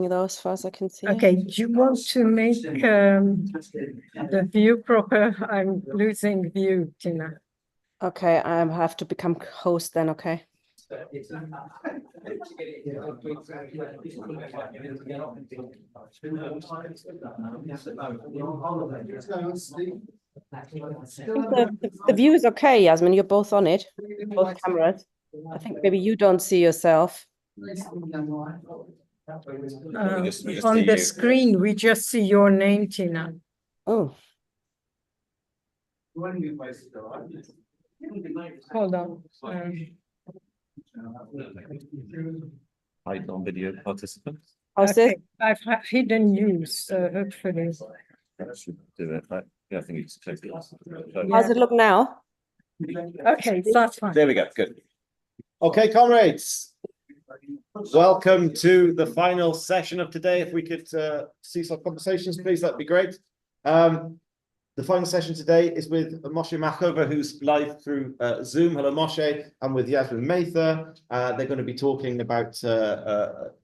though, as far as I can see. Okay, do you want to make the view proper? I'm losing view, Tina. Okay, I have to become host then, okay. The view is okay, Yasmin. You're both on it, both cameras. I think maybe you don't see yourself. On the screen, we just see your name, Tina. Oh. Hold on. Hide on video participants. How's this? I've hidden you, so hopefully. That should do it. Yeah, I think it's totally. How's it look now? Okay, that's fine. There we go. Good. Okay, comrades. Welcome to the final session of today. If we could cease our conversations, please, that'd be great. The final session today is with Moshé Machover, who's live through Zoom. Hello, Moshé. And with Yasmin Mather. They're going to be talking about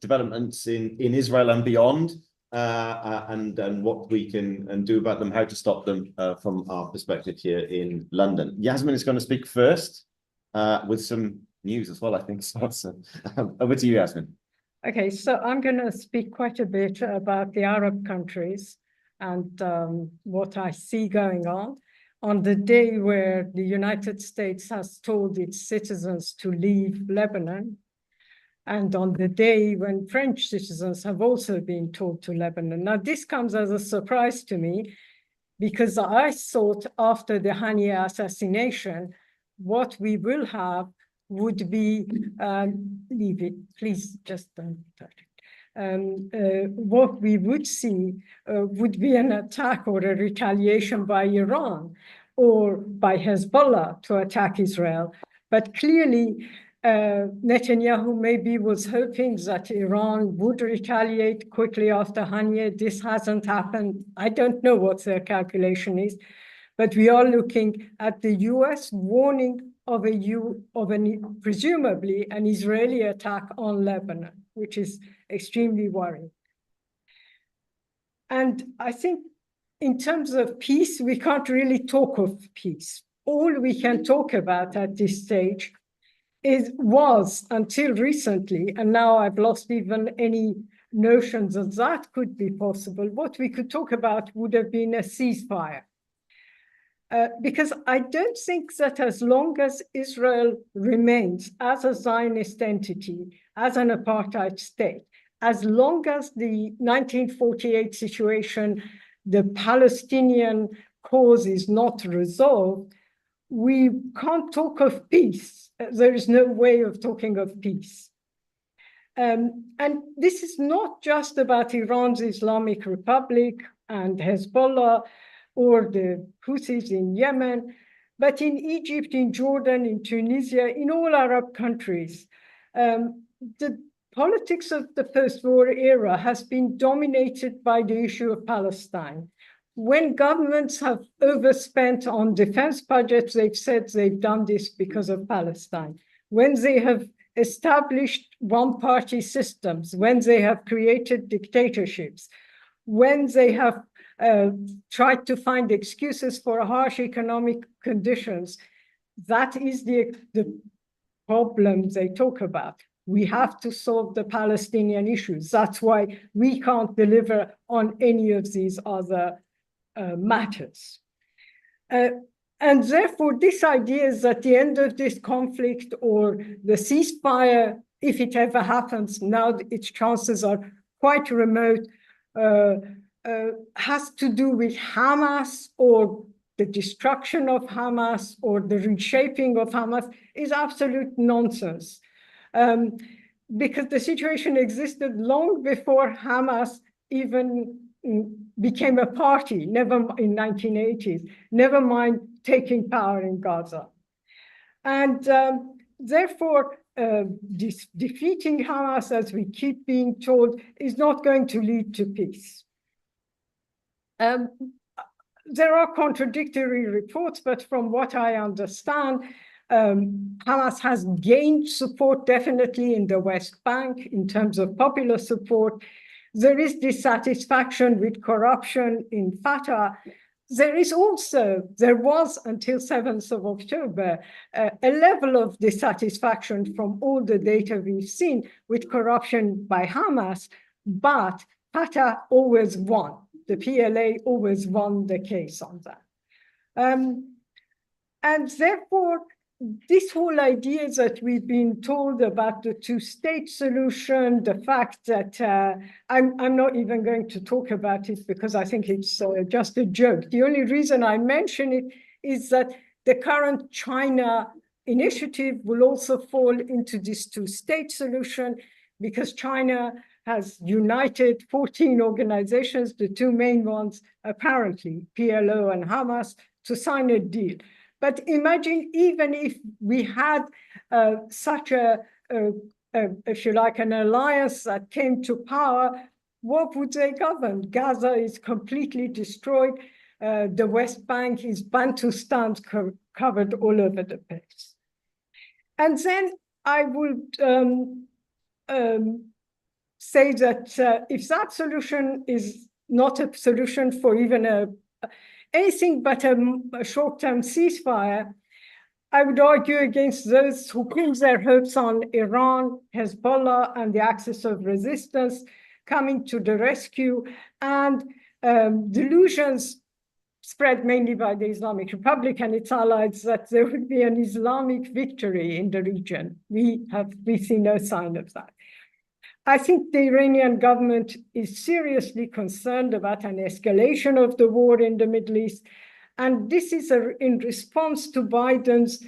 developments in Israel and beyond, and what we can do about them, how to stop them from our perspective here in London. Yasmin is going to speak first with some news as well, I think. So over to you, Yasmin. Okay, so I'm going to speak quite a bit about the Arab countries and what I see going on the day where the United States has told its citizens to leave Lebanon, and on the day when French citizens have also been told to Lebanon. Now, this comes as a surprise to me because I thought after the Haniyeh assassination, what we will have would be, leave it, please just don't touch it. What we would see would be an attack or a retaliation by Iran or by Hezbollah to attack Israel. But clearly, Netanyahu maybe was hoping that Iran would retaliate quickly after Haniyeh. This hasn't happened. I don't know what their calculation is, but we are looking at the US warning of presumably an Israeli attack on Lebanon, which is extremely worrying. And I think in terms of peace, we can't really talk of peace. All we can talk about at this stage was until recently, and now I've lost even any notions of that could be possible. What we could talk about would have been a ceasefire. Because I don't think that as long as Israel remains as a Zionist entity, as an apartheid state, as long as the 1948 situation, the Palestinian cause is not resolved, we can't talk of peace. There is no way of talking of peace. And this is not just about Iran's Islamic Republic and Hezbollah, or the Houthis in Yemen, but in Egypt, in Jordan, in Tunisia, in all Arab countries. The politics of the post-war era has been dominated by the issue of Palestine. When governments have overspent on defense budgets, they've said they've done this because of Palestine. When they have established one-party systems, when they have created dictatorships, when they have tried to find excuses for harsh economic conditions, that is the problem they talk about. We have to solve the Palestinian issues. That's why we can't deliver on any of these other matters. And therefore, this idea is at the end of this conflict or the ceasefire, if it ever happens, now its chances are quite remote, has to do with Hamas or the destruction of Hamas or the reshaping of Hamas is absolute nonsense. Because the situation existed long before Hamas even became a party, never in 1980s, never mind taking power in Gaza. And therefore, defeating Hamas, as we keep being told, is not going to lead to peace. There are contradictory reports, but from what I understand, Hamas has gained support definitely in the West Bank in terms of popular support. There is dissatisfaction with corruption in Fatah. There was until 7th of October, a level of dissatisfaction from all the data we've seen with corruption by Hamas, but Fatah always won. The PLA always won the case on that. And therefore, this whole idea that we've been told about the two-state solution, the fact that I'm not even going to talk about it because I think it's just a joke. The only reason I mention it is that the current China initiative will also fall into this two-state solution because China has united 14 organizations, the two main ones, apparently, PLO and Hamas, to sign a deal. But imagine even if we had such if you like, an alliance that came to power, what would they govern? Gaza is completely destroyed. The West Bank is Bantustans covered all over the place. And then I would say that if that solution is not a solution for even anything but a short-term ceasefire, I would argue against those who pin their hopes on Iran, Hezbollah, and the axis of resistance coming to the rescue, and delusions spread mainly by the Islamic Republic and its allies that there would be an Islamic victory in the region. We see no sign of that. I think the Iranian government is seriously concerned about an escalation of the war in the Middle East. And this is in response to Biden's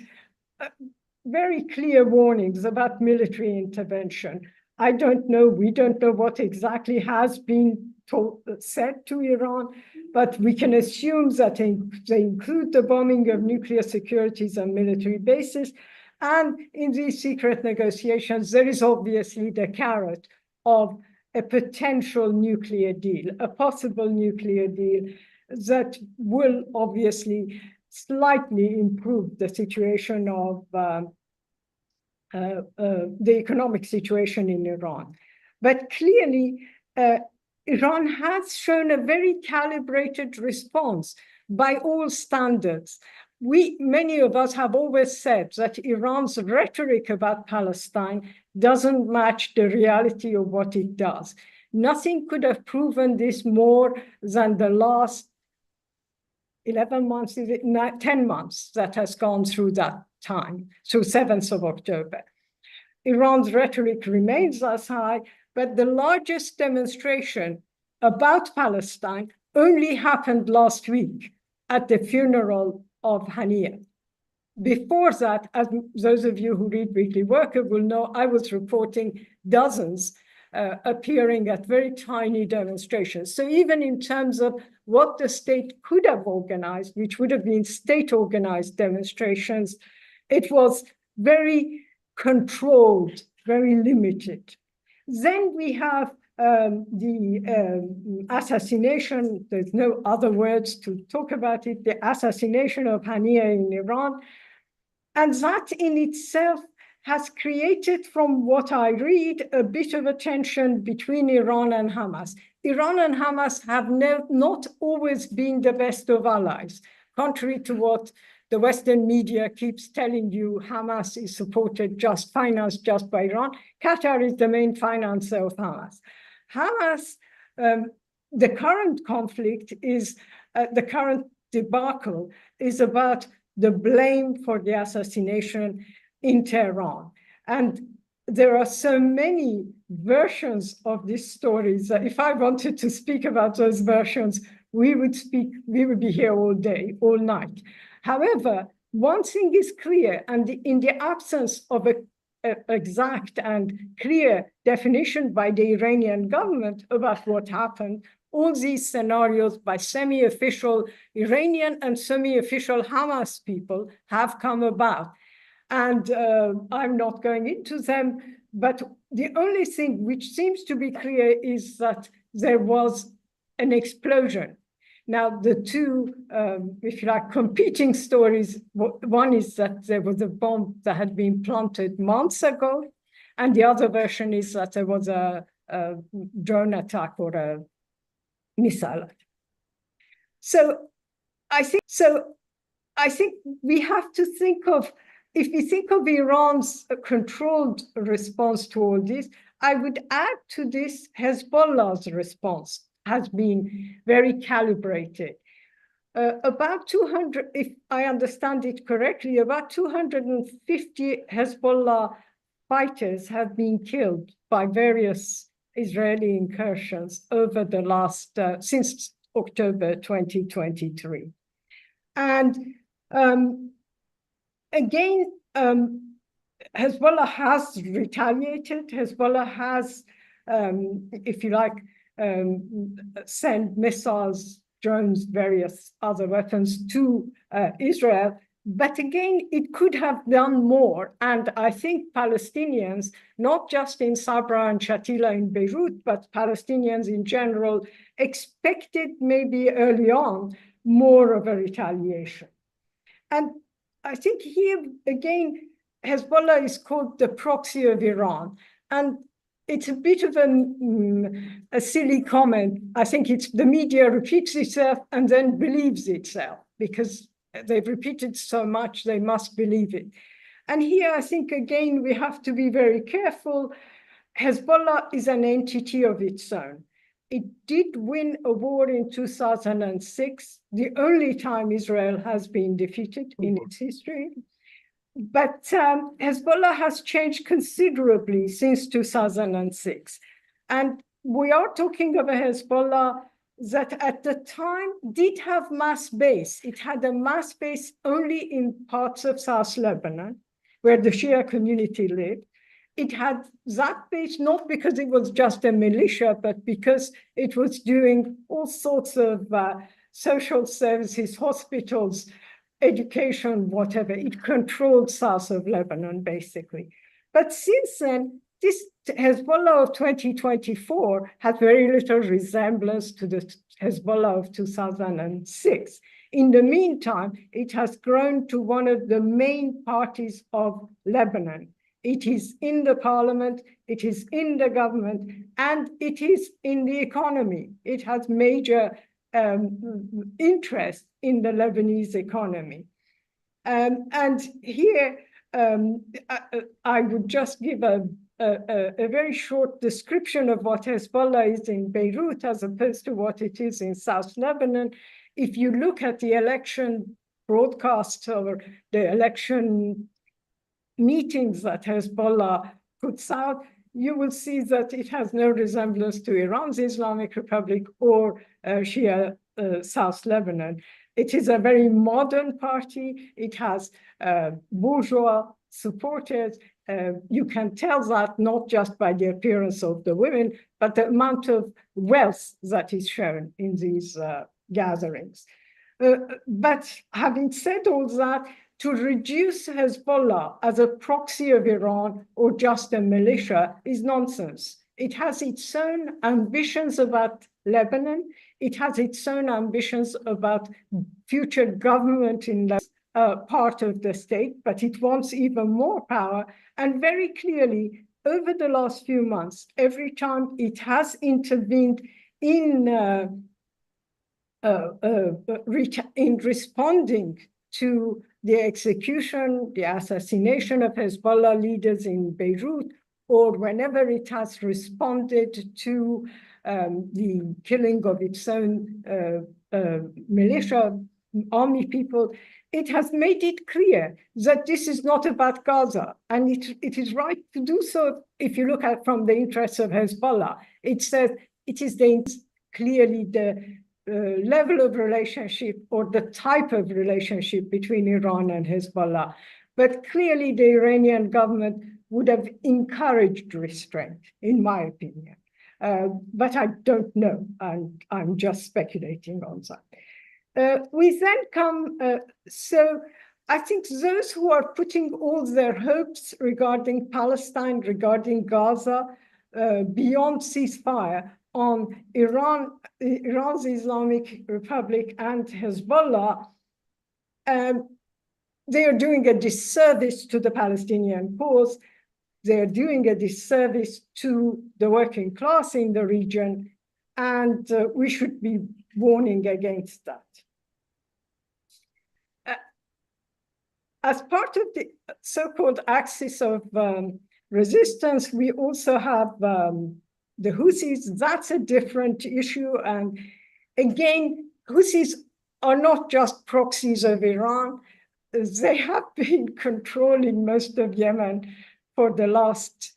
very clear warnings about military intervention. We don't know what exactly has been said to Iran, but we can assume that they include the bombing of nuclear securities and military bases. And in these secret negotiations, there is obviously the carrot of a potential nuclear deal, a possible nuclear deal that will obviously slightly improve the situation of the economic situation in Iran. But clearly, Iran has shown a very calibrated response by all standards. Many of us have always said that Iran's rhetoric about Palestine doesn't match the reality of what it does. Nothing could have proven this more than the last 11 months, 10 months that has gone through that time, through 7th of October. Iran's rhetoric remains as high, but the largest demonstration about Palestine only happened last week at the funeral of Haniyeh. Before that, as those of you who read Weekly Worker will know, I was reporting dozens appearing at very tiny demonstrations. So even in terms of what the state could have organized, which would have been state-organized demonstrations, it was very controlled, very limited. Then we have the assassination, there's no other words to talk about it, the assassination of Haniyeh in Iran. And that in itself has created, from what I read, a bit of a tension between Iran and Hamas. Iran and Hamas have not always been the best of allies. Contrary to what the Western media keeps telling you, Hamas is financed just by Iran. Qatar is the main financer of Hamas. The current conflict is, the current debacle is about the blame for the assassination in Tehran. And there are so many versions of these stories that if I wanted to speak about those versions, we would be here all day, all night. However, one thing is clear, and in the absence of an exact and clear definition by the Iranian government about what happened, all these scenarios by semi-official Iranian and semi-official Hamas people have come about. And I'm not going into them, but the only thing which seems to be clear is that there was an explosion. Now, the two, if you like, competing stories, one is that there was a bomb that had been planted months ago, and the other version is that there was a drone attack or a missile attack. So I think we have to think of, if we think of Iran's controlled response to all this, I would add to this Hezbollah's response has been very calibrated. About 200, if I understand it correctly, about 250 Hezbollah fighters have been killed by various Israeli incursions over the last, since October 2023. And again, Hezbollah has retaliated. Hezbollah has, if you like, sent missiles, drones, various other weapons to Israel. But again, it could have done more. And I think Palestinians, not just in Sabra and Shatila in Beirut, but Palestinians in general, expected maybe early on more of a retaliation. And I think here, again, Hezbollah is called the proxy of Iran. And it's a bit of a silly comment. I think it's the media repeats itself and then believes itself, because they've repeated so much, they must believe it. And here, I think, again, we have to be very careful. Hezbollah is an entity of its own. It did win a war in 2006, the only time Israel has been defeated in its history. But Hezbollah has changed considerably since 2006. And we are talking of a Hezbollah that at the time did have mass base. It had a mass base only in parts of South Lebanon, where the Shia community lived. It had that base not because it was just a militia, but because it was doing all sorts of social services, hospitals, education, whatever. It controlled south of Lebanon, basically. But since then, this Hezbollah of 2024 had very little resemblance to the Hezbollah of 2006. In the meantime, it has grown to one of the main parties of Lebanon. It is in the parliament, it is in the government, and it is in the economy. It has major interest in the Lebanese economy. And here, I would just give a very short description of what Hezbollah is in Beirut as opposed to what it is in South Lebanon. If you look at the election broadcasts or the election meetings that Hezbollah puts out, you will see that it has no resemblance to Iran's Islamic Republic or Shia South Lebanon. It is a very modern party. It has bourgeois supporters. You can tell that not just by the appearance of the women, but the amount of wealth that is shown in these gatherings. But having said all that, to reduce Hezbollah as a proxy of Iran or just a militia is nonsense. It has its own ambitions about Lebanon. It has its own ambitions about future government in part of the state, but it wants even more power. And very clearly, over the last few months, every time it has intervened in responding to the execution, the assassination of Hezbollah leaders in Beirut, or whenever it has responded to the killing of its own militia, army people, it has made it clear that this is not about Gaza. And it is right to do so if you look at from the interests of Hezbollah. It says it is clearly the level of relationship or the type of relationship between Iran and Hezbollah. But clearly the Iranian government would have encouraged restraint, in my opinion. But I don't know, and I'm just speculating on that. We then come, so I think those who are putting all their hopes regarding Palestine, regarding Gaza, beyond ceasefire, on Iran's Islamic Republic and Hezbollah, they are doing a disservice to the Palestinian cause. they're doing a disservice to the working class in the region, and we should be warning against that. As part of the so-called axis of resistance, we also have the Houthis. That's a different issue. And again, Houthis are not just proxies of Iran. They have been controlling most of Yemen for the last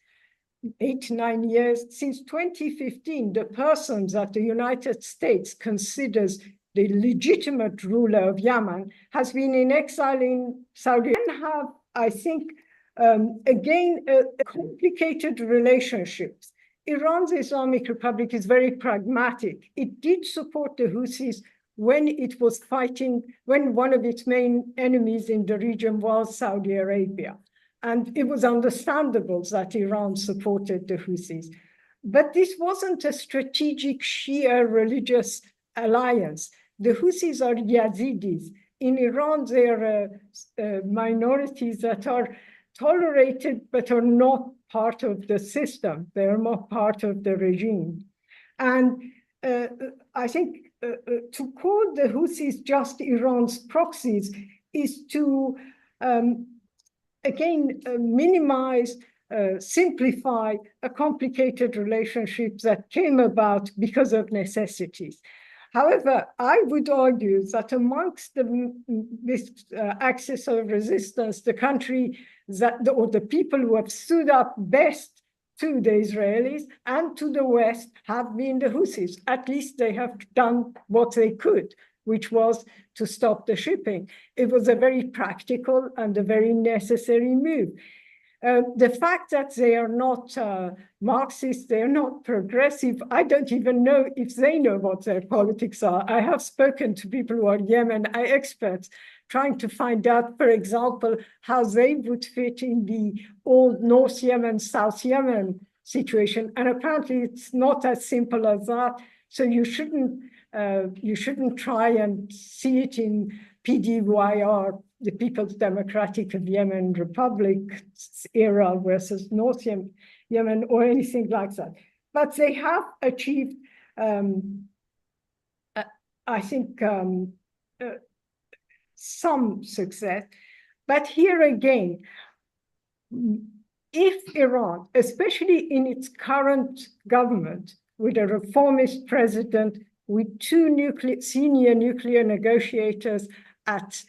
8-9 years. Since 2015, the persons that the United States considers the legitimate ruler of Yemen has been in exile in Saudi Arabia and have, I think, again, complicated relationships. Iran's Islamic Republic is very pragmatic. It did support the Houthis when it was fighting, when one of its main enemies in the region was Saudi Arabia. And it was understandable that Iran supported the Houthis. But this wasn't a strategic Shia religious alliance. The Houthis are Yazidis. In Iran, they are minorities that are tolerated but are not part of the system. They are not part of the regime. And I think to call the Houthis just Iran's proxies is to, again, minimize, simplify a complicated relationship that came about because of necessities. However, I would argue that amongst this axis of resistance, the country that, or the people who have stood up best to the Israelis and to the West have been the Houthis. At least they have done what they could, which was to stop the shipping. It was a very practical and a very necessary move. The fact that they are not Marxist, they are not progressive, I don't even know if they know what their politics are. I have spoken to people who are Yemen experts, trying to find out, for example, how they would fit in the old North Yemen, South Yemen situation. And apparently it's not as simple as that. So you shouldn't try and see it in PDYR, the People's Democratic of Yemen Republic era versus North Yemen or anything like that. But they have achieved, I think, some success. But here again, if Iran, especially in its current government, with a reformist president, with two senior nuclear negotiators at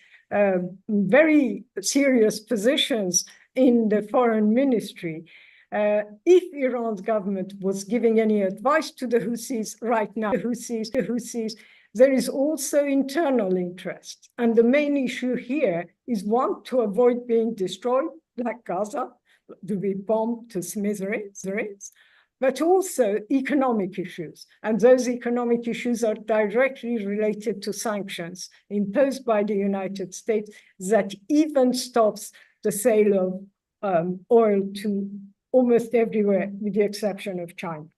very serious positions in the foreign ministry, if Iran's government was giving any advice to the Houthis right now, the Houthis, there is also internal interest. And the main issue here is, one, to avoid being destroyed, like Gaza, to be bombed to smithereens, but also economic issues. And those economic issues are directly related to sanctions imposed by the United States that even stops the sale of oil to almost everywhere, with the exception of China.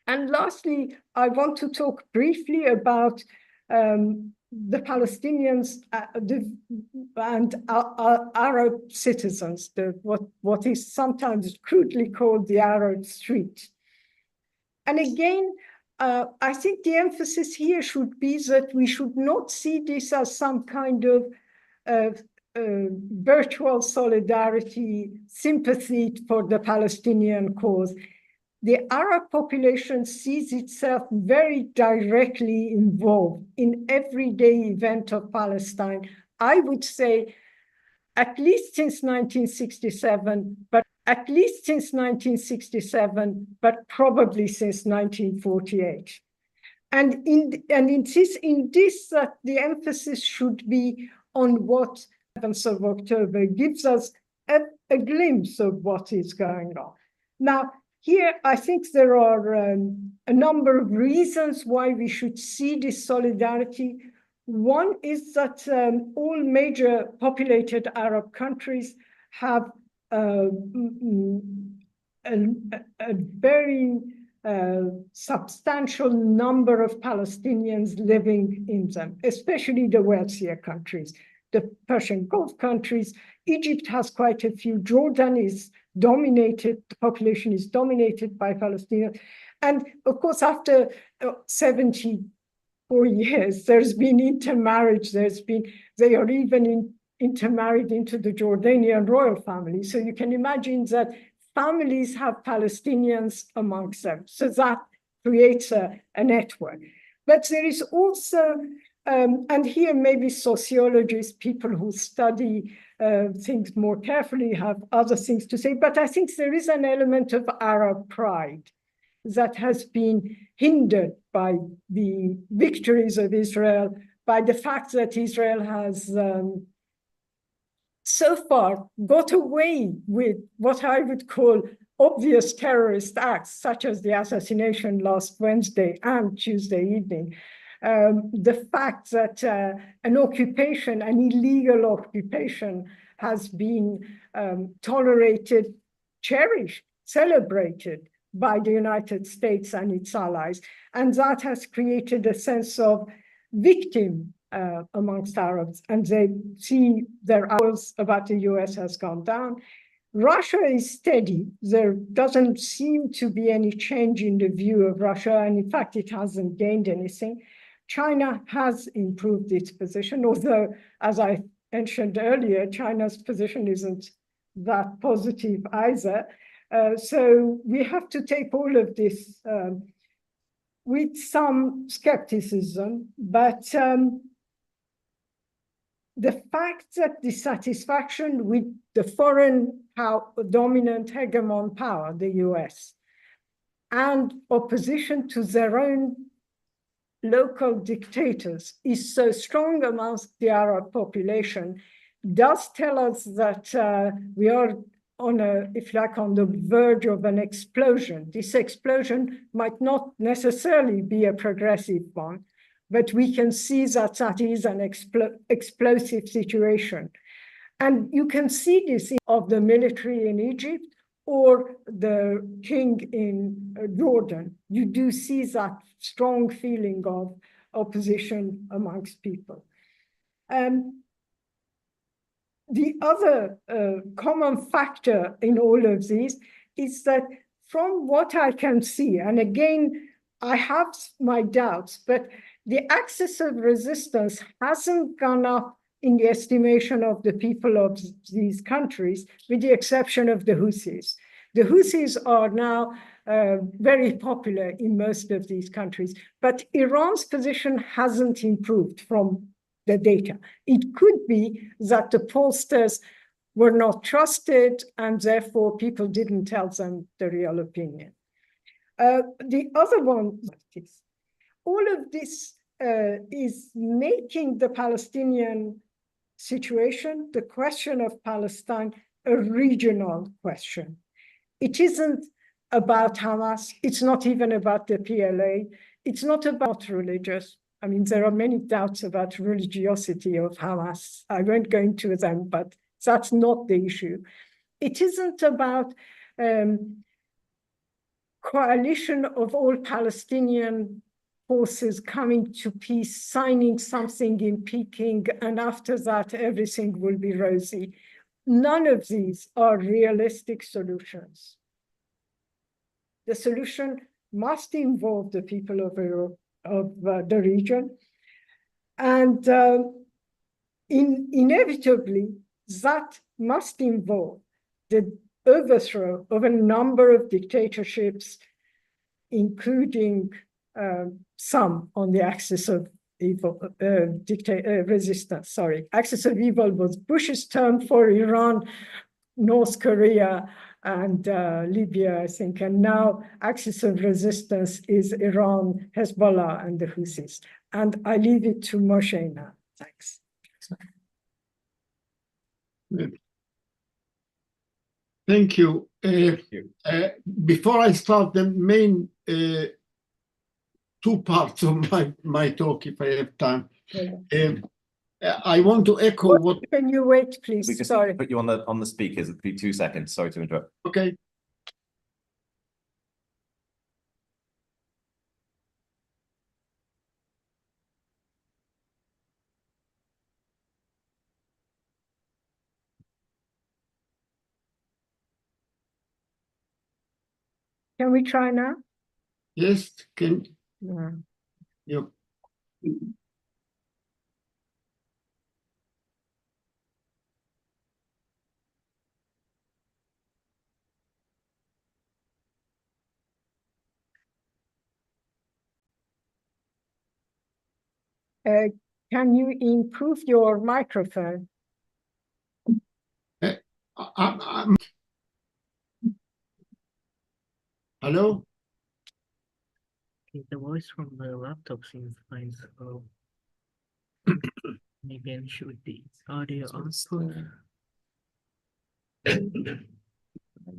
And lastly, I want to talk briefly about the Palestinians and Arab citizens, what is sometimes crudely called the Arab street. And again, I think the emphasis here should be that we should not see this as some kind of virtual solidarity, sympathy for the Palestinian cause. The Arab population sees itself very directly involved in everyday event of Palestine. I would say at least since 1967, but probably since 1948. And in this the emphasis should be on what 7th of October gives us a glimpse of what is going on. Now, here, I think there are a number of reasons why we should see this solidarity. One is that all major populated Arab countries have a very substantial number of Palestinians living in them, especially the wealthier countries. the Persian Gulf countries. Egypt has quite a few. Jordan is dominated, the population is dominated by Palestinians. And of course, after 74 years, there's been intermarriage, they are even intermarried into the Jordanian royal family. So you can imagine that families have Palestinians amongst them. So that creates a network. But there is also, and here maybe sociologists, people who study things more carefully have other things to say, but I think there is an element of Arab pride that has been hindered by the victories of Israel, by the fact that Israel has so far got away with what I would call obvious terrorist acts, such as the assassination last Wednesday and Tuesday evening. The fact that an occupation, an illegal occupation, has been tolerated, cherished, celebrated by the United States and its allies. And that has created a sense of victim amongst Arabs, and they see their hours about the US has gone down. Russia is steady. There doesn't seem to be any change in the view of Russia, and in fact, it hasn't gained anything. China has improved its position, although, as I mentioned earlier, China's position isn't that positive either. So we have to take all of this with some skepticism, but the fact that dissatisfaction with the foreign dominant hegemon power, the US, and opposition to their own local dictators is so strong amongst the Arab population does tell us that we are on if you like, on the verge of an explosion. This explosion might not necessarily be a progressive one, but we can see that that is an explosive situation. And you can see this of the military in Egypt or the king in Jordan. You do see that strong feeling of opposition amongst people. The other common factor in all of these is that from what I can see, and again, I have my doubts, but the axis of resistance hasn't gone up in the estimation of the people of these countries, with the exception of the Houthis. The Houthis are now very popular in most of these countries, but Iran's position hasn't improved from the data. It could be that the pollsters were not trusted and therefore people didn't tell them the real opinion. The other one is all of this is making the Palestinian situation, the question of Palestine, a regional question. It isn't about Hamas. It's not even about the PLA. It's not about religious. I mean, there are many doubts about religiosity of Hamas. I won't go into them, but that's not the issue. It isn't about coalition of all Palestinian forces coming to peace, signing something in Peking, and after that, everything will be rosy. None of these are realistic solutions. The solution must involve the people of Europe, of the region. And inevitably, that must involve the overthrow of a number of dictatorships, including some on the axis of evil, resistance, sorry. Axis of evil was Bush's term for Iran, North Korea, and Libya, I think. And now axis of resistance is Iran, Hezbollah, and the Houthis. And I leave it to Moshé now. Thanks. Thank you. Before I start the main two parts of my talk, if I have time, I want to echo what. Can you wait, please? We just Sorry. put you on the speakers. It'll be 2 seconds. Sorry to interrupt. Okay. Can we try now? Yes, can Yeah. you? Can you improve your microphone? Hello? Okay, the voice from the laptop seems fine, so maybe I should the audio output.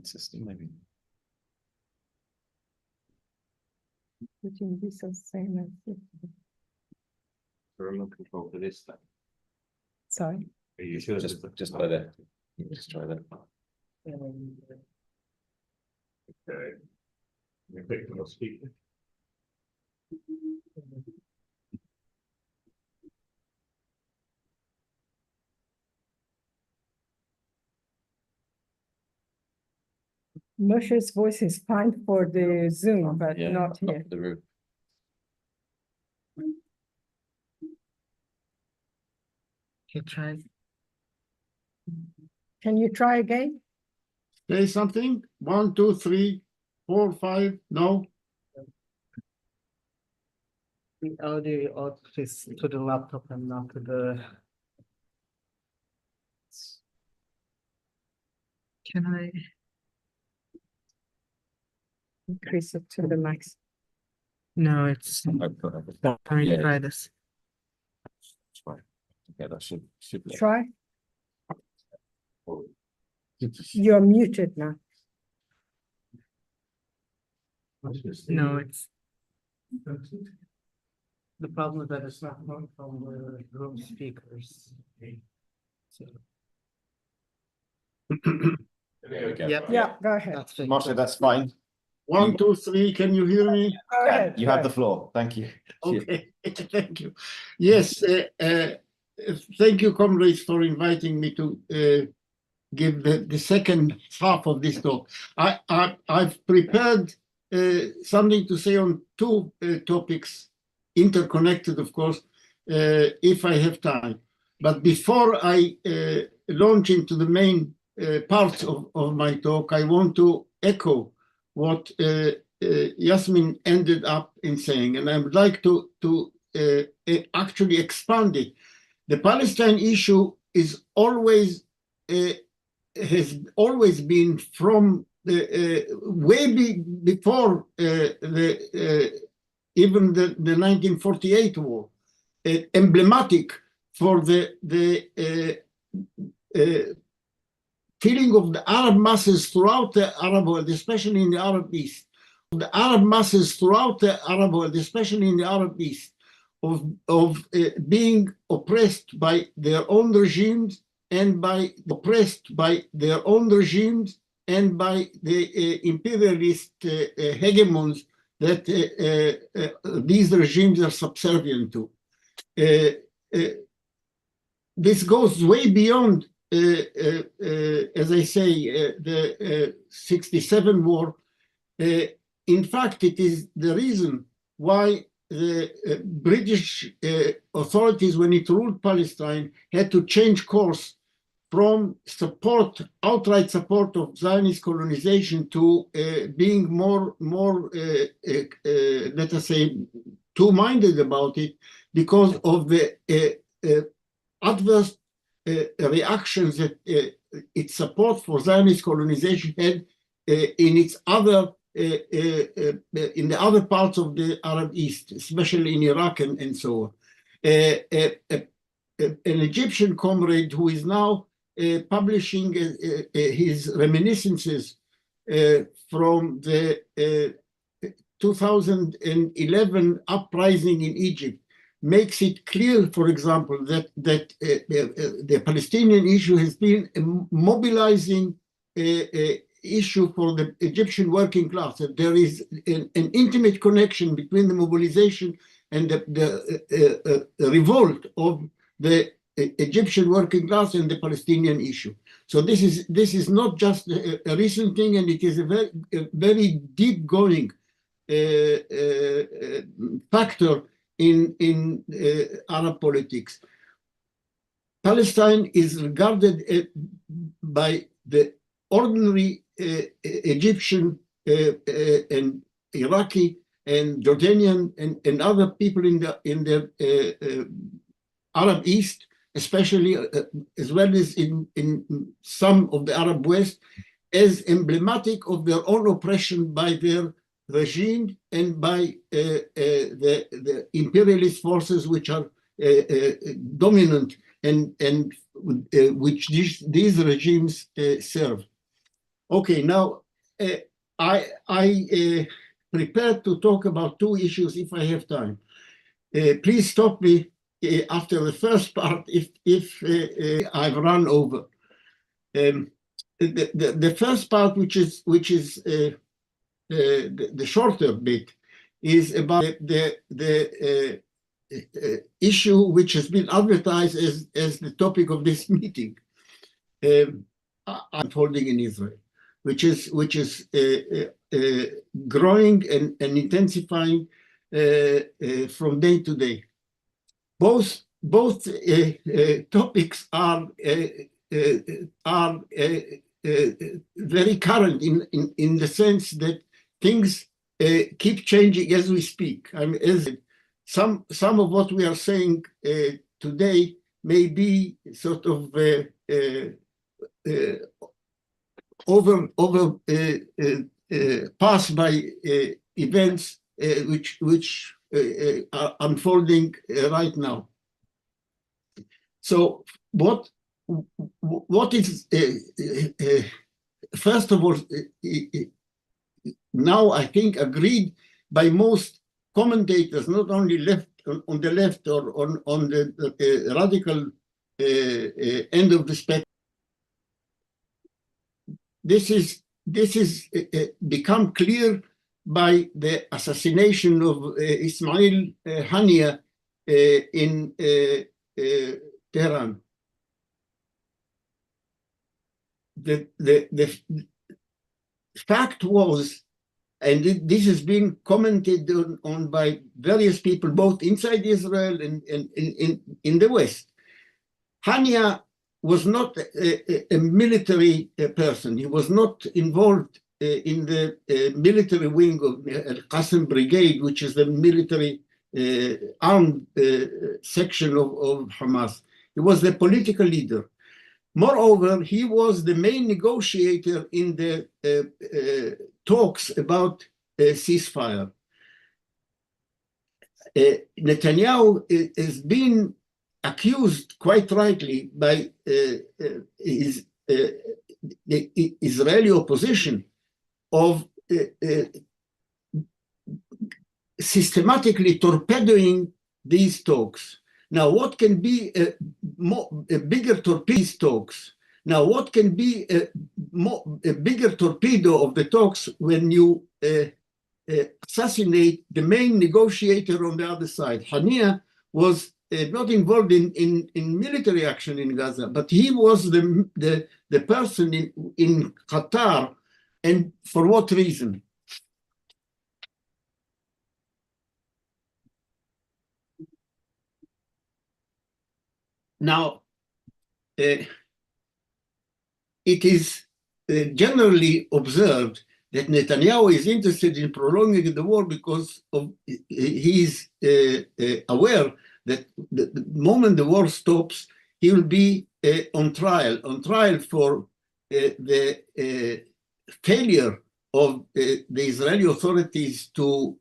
System, maybe. Putting this as same as this. Remote control for this thing. Sorry. You should just by that. Just try that. Okay. You pick the speaker. Moshe's voice is fine for the Zoom, but Yeah, not not here. for the room. You try. Can you try again? Say something? 1, 2, 3, 4, 5, no? The audio output is to the laptop and not to the. Can I? Increase it to the max. No, it's. Can I Yeah. try this? Yeah, that should be. Try. You're muted now. No, it's. The problem is that it's not coming from the room speakers. So, There we go. Yep. Yeah, go ahead. that's fixed. Moshe, that's fine. 1, 2, 3, can you hear me? Go ahead. You have the floor. Thank you. Okay, thank you. Yes, thank you, comrades, for inviting me to give the second half of this talk. I've prepared something to say on two topics, interconnected, of course, if I have time. But before I launch into the main parts of my talk, I want to echo what Yassamine ended up in saying, and I would like to actually expand it. The Palestine issue is always has always been from the before even the 1948 war, emblematic for the feeling of the Arab masses throughout the Arab world, especially in the Arab East, the Arab masses throughout the Arab world, especially in the Arab East, of being oppressed by their own regimes and by the imperialist hegemons that these regimes are subservient to. This goes way beyond, as I say, the 67 war. In fact, it is the reason why the British authorities, when it ruled Palestine, had to change course from outright support of Zionist colonization to being more, let us say, two-minded about it because of the adverse reactions that its support for Zionist colonization had in its other in the other parts of the Arab East, especially in Iraq and so on. An Egyptian comrade who is now publishing his reminiscences from the 2011 uprising in Egypt makes it clear, for example, that the Palestinian issue has been a mobilizing issue for the Egyptian working class. That there is an intimate connection between the mobilization and the revolt of the Egyptian working class and the Palestinian issue. So this is not just a recent thing, and it is a very deep going factor in Arab politics. Palestine is regarded by the ordinary Egyptian and Iraqi and Jordanian and other people in the Arab East, especially as well as in some of the Arab West, as emblematic of their own oppression by their regime and by the imperialist forces which are dominant and which these regimes serve. Okay, now I prepared to talk about two issues if I have time. Please stop me after the first part if I've run over. The first part, which is the shorter bit, is about the issue which has been advertised as the topic of this meeting, unfolding in Israel, which is growing and intensifying from day to day. Both topics are very current in the sense that things keep changing as we speak. I mean, as some of what we are saying today may be sort of passed by events which are unfolding right now. So what is first of all now I think agreed by most commentators, not only left on the left or on the radical end of the spectrum. This is become clear by the assassination of Ismail Hania in Tehran. The fact was, and this has been commented on by various people, both inside Israel and in the West. Hania was not a military person. He was not involved in the military wing of Al-Qassam Brigade, which is the military armed section of Hamas. He was the political leader. Moreover, he was the main negotiator in the talks about ceasefire. Netanyahu has been accused, quite rightly, by the Israeli opposition of systematically torpedoing these talks. Now, what can be a bigger torpedo talks? Now, what can be a bigger torpedo of the talks when you assassinate the main negotiator on the other side? Hania was not involved in military action in Gaza, but he was the person in Qatar. And for what reason? Now, it is generally observed that Netanyahu is interested in prolonging the war because he is aware that the moment the war stops, he will be on trial for the failure of the Israeli authorities to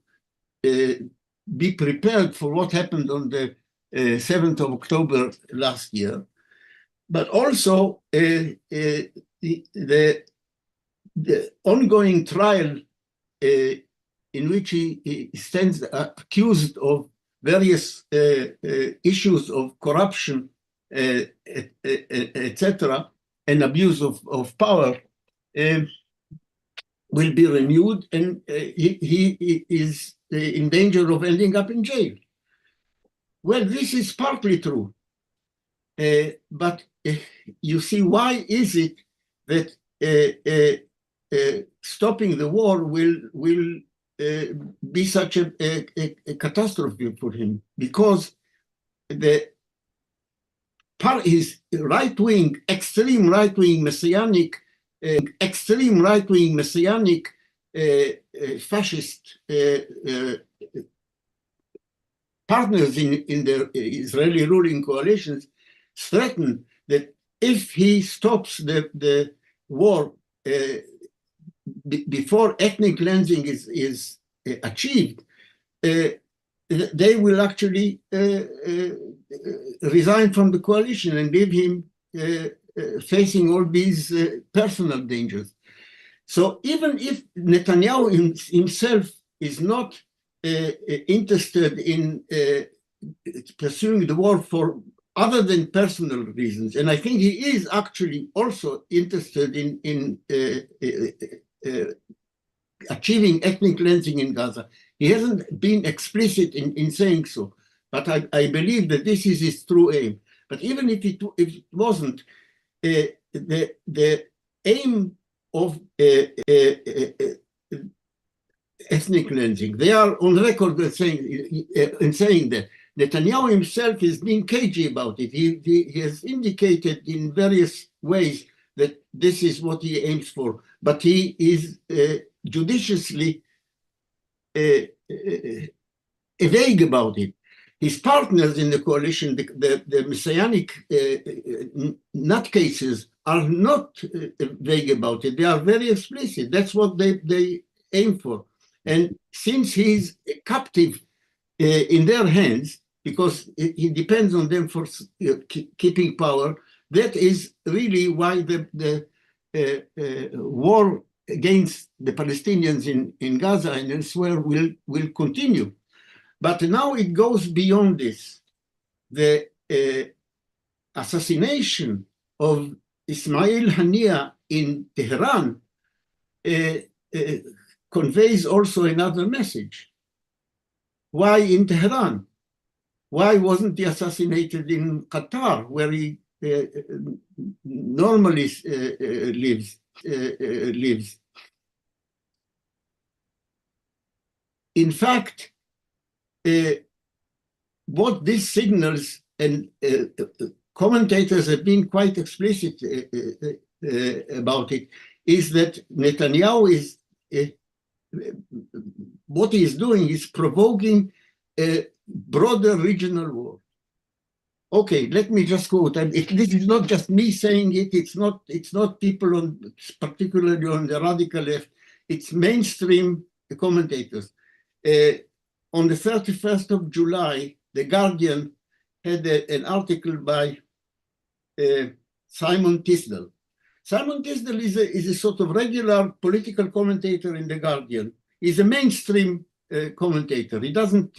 be prepared for what happened on the 7th of October last year, but also the ongoing trial in which he stands accused of various issues of corruption, etc., and abuse of power, will be renewed, and he is in danger of ending up in jail. Well, this is partly true. But you see, why is it that stopping the war will be such a catastrophe for him? Because his right-wing, extreme right-wing messianic fascist partners in the Israeli ruling coalitions threaten that if he stops the war before ethnic cleansing is achieved, they will actually resign from the coalition and leave him facing all these personal dangers. So even if Netanyahu himself is not interested in pursuing the war for other than personal reasons, and I think he is actually also interested in achieving ethnic cleansing in Gaza. He hasn't been explicit in saying so, but I believe that this is his true aim. But even if it wasn't, the aim of ethnic cleansing, they are on record in saying that. Netanyahu himself has been cagey about it. He has indicated in various ways that this is what he aims for, but he is judiciously vague about it. His partners in the coalition, the messianic nutcases, are not vague about it. They are very explicit. That's what they aim for. And since he's a captive in their hands, because he depends on them for keeping power, that is really why the war against the Palestinians in Gaza and elsewhere will continue. But now it goes beyond this. The assassination of Ismail Haniyeh in Tehran conveys also another message. Why in Tehran? Why wasn't he assassinated in Qatar, where he normally lives? In fact, what this signals, and commentators have been quite explicit about it, is that Netanyahu is what he is doing is provoking a broader regional war. Okay, let me just quote. This is not just me saying it. It's not people particularly on the radical left. It's mainstream commentators. On the 31st of July, The Guardian had an article by Simon Tisdall. Simon Tisdall is a sort of regular political commentator in The Guardian. He's a mainstream commentator. He doesn't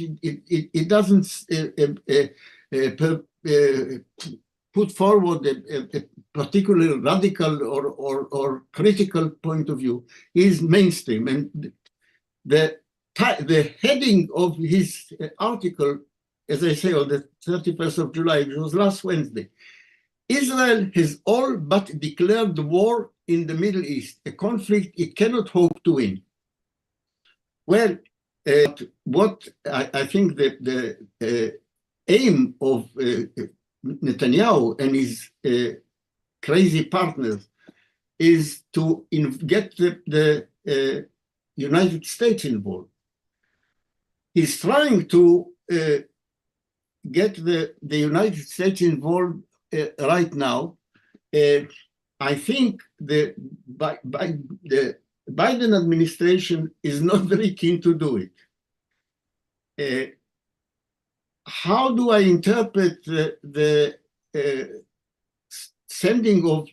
put forward a particular radical or critical point of view. He's mainstream. And the heading of his article, as I say, on the 31st of July, it was last Wednesday, Israel has all but declared war in the Middle East, a conflict it cannot hope to win. Well, what I think that the aim of Netanyahu and his crazy partners is to get the United States involved. He's trying to get the United States involved right now. I think the Biden administration is not very keen to do it. How do I interpret the sending of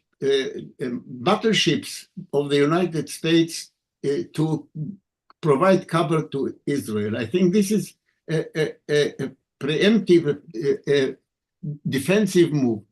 battleships of the United States to provide cover to Israel? I think this is a preemptive defensive move.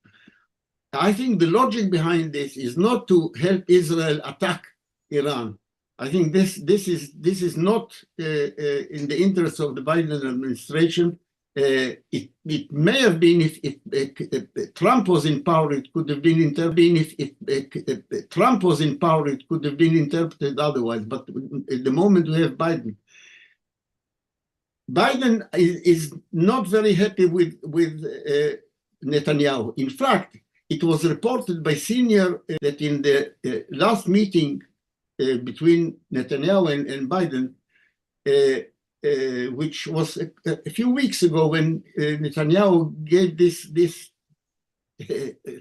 I think the logic behind this is not to help Israel attack Iran. I think this is not in the interest of the Biden administration, It may have been if Trump was in power, it could have been interpreted. If Trump was in power, it could have been interpreted otherwise. But at the moment, we have Biden. Biden is not very happy with Netanyahu. In fact, it was reported by senior that in the last meeting between Netanyahu and Biden, which was a few weeks ago when Netanyahu gave this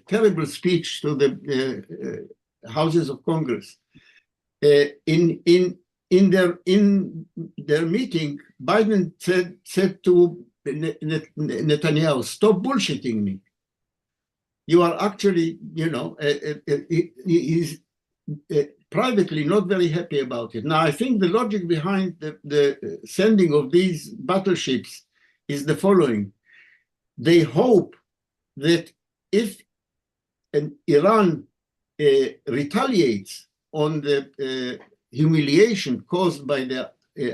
terrible speech to the houses of Congress. In their meeting, Biden said to Netanyahu, "Stop bullshitting me. You are actually, he's privately not very happy about it." Now, I think the logic behind the sending of these battleships is the following. They hope that if Iran retaliates on the humiliation caused by the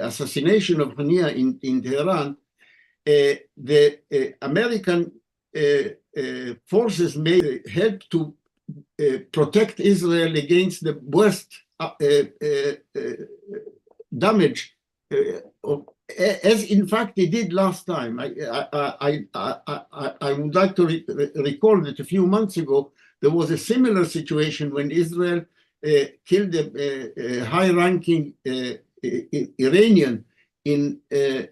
assassination of Hania in Tehran, the American forces may help to protect Israel against the worst damage, as in fact it did last time. I would like to recall that a few months ago there was a similar situation when Israel killed a high-ranking Iranian in an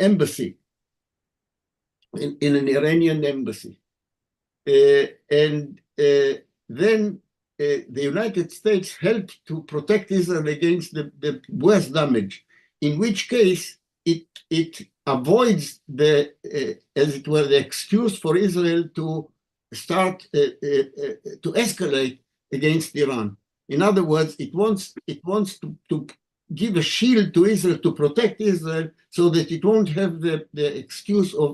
embassy, in an Iranian embassy. And then the United States helped to protect Israel against the worst damage, in which case it avoids as it were, the excuse for Israel to start to escalate against Iran. In other words, it wants to give a shield to Israel, to protect Israel, so that it won't have the excuse of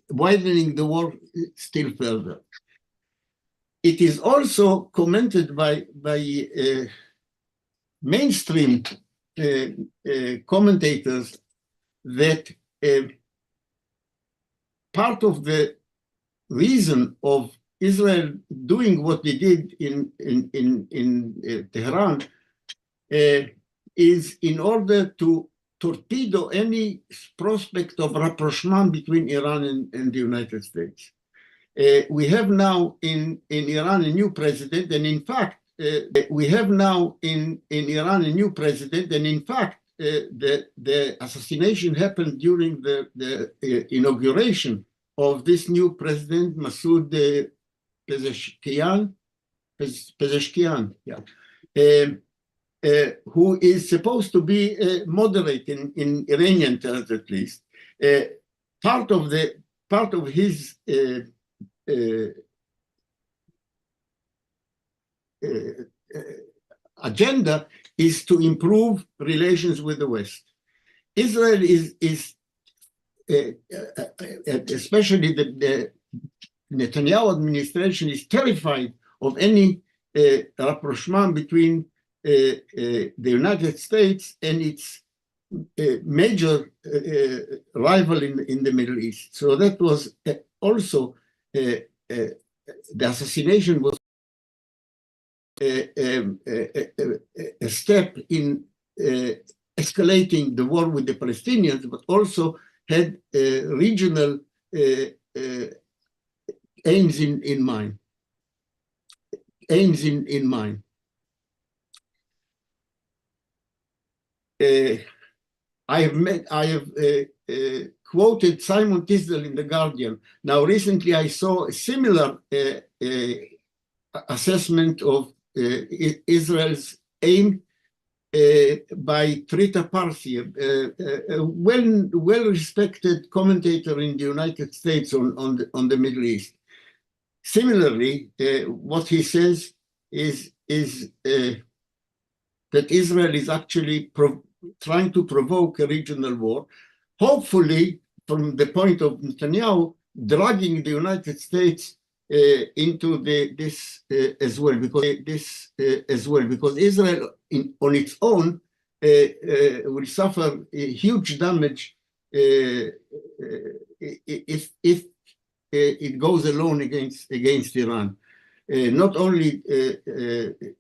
widening the war still further. It is also commented by mainstream commentators that part of the reason of Israel doing what they did in Tehran is in order to torpedo any prospect of rapprochement between Iran and the United States. We have now in Iran a new president, and in fact, the assassination happened during the inauguration of this new president, Masoud Pezeshkian, who is supposed to be moderate in Iranian terms, at least. Part of his agenda is to improve relations with the West. Israel is especially the Netanyahu administration is terrified of any rapprochement between the United States and its major rival in the Middle East. So that was also the assassination was a step in escalating the war with the Palestinians, but also had regional aims in mind. I have quoted Simon Tisdale in The Guardian. Now, recently I saw a similar assessment of Israel's aim by Trita Parsi, a well-respected commentator in the United States on the Middle East. Similarly, what he says is that Israel is actually trying to provoke a regional war, hopefully, from the point of Netanyahu, dragging the United States into this as well, because Israel on its own will suffer huge damage if it goes alone against Iran. Not only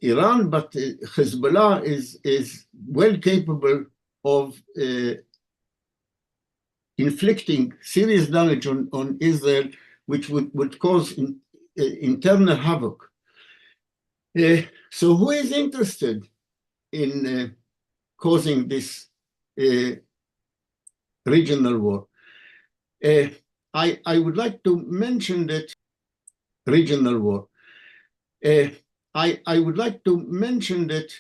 Iran, but Hezbollah is well capable of inflicting serious damage on Israel, which would cause internal havoc. So who is interested in causing this regional war? I would like to mention that regional war. I would like to mention that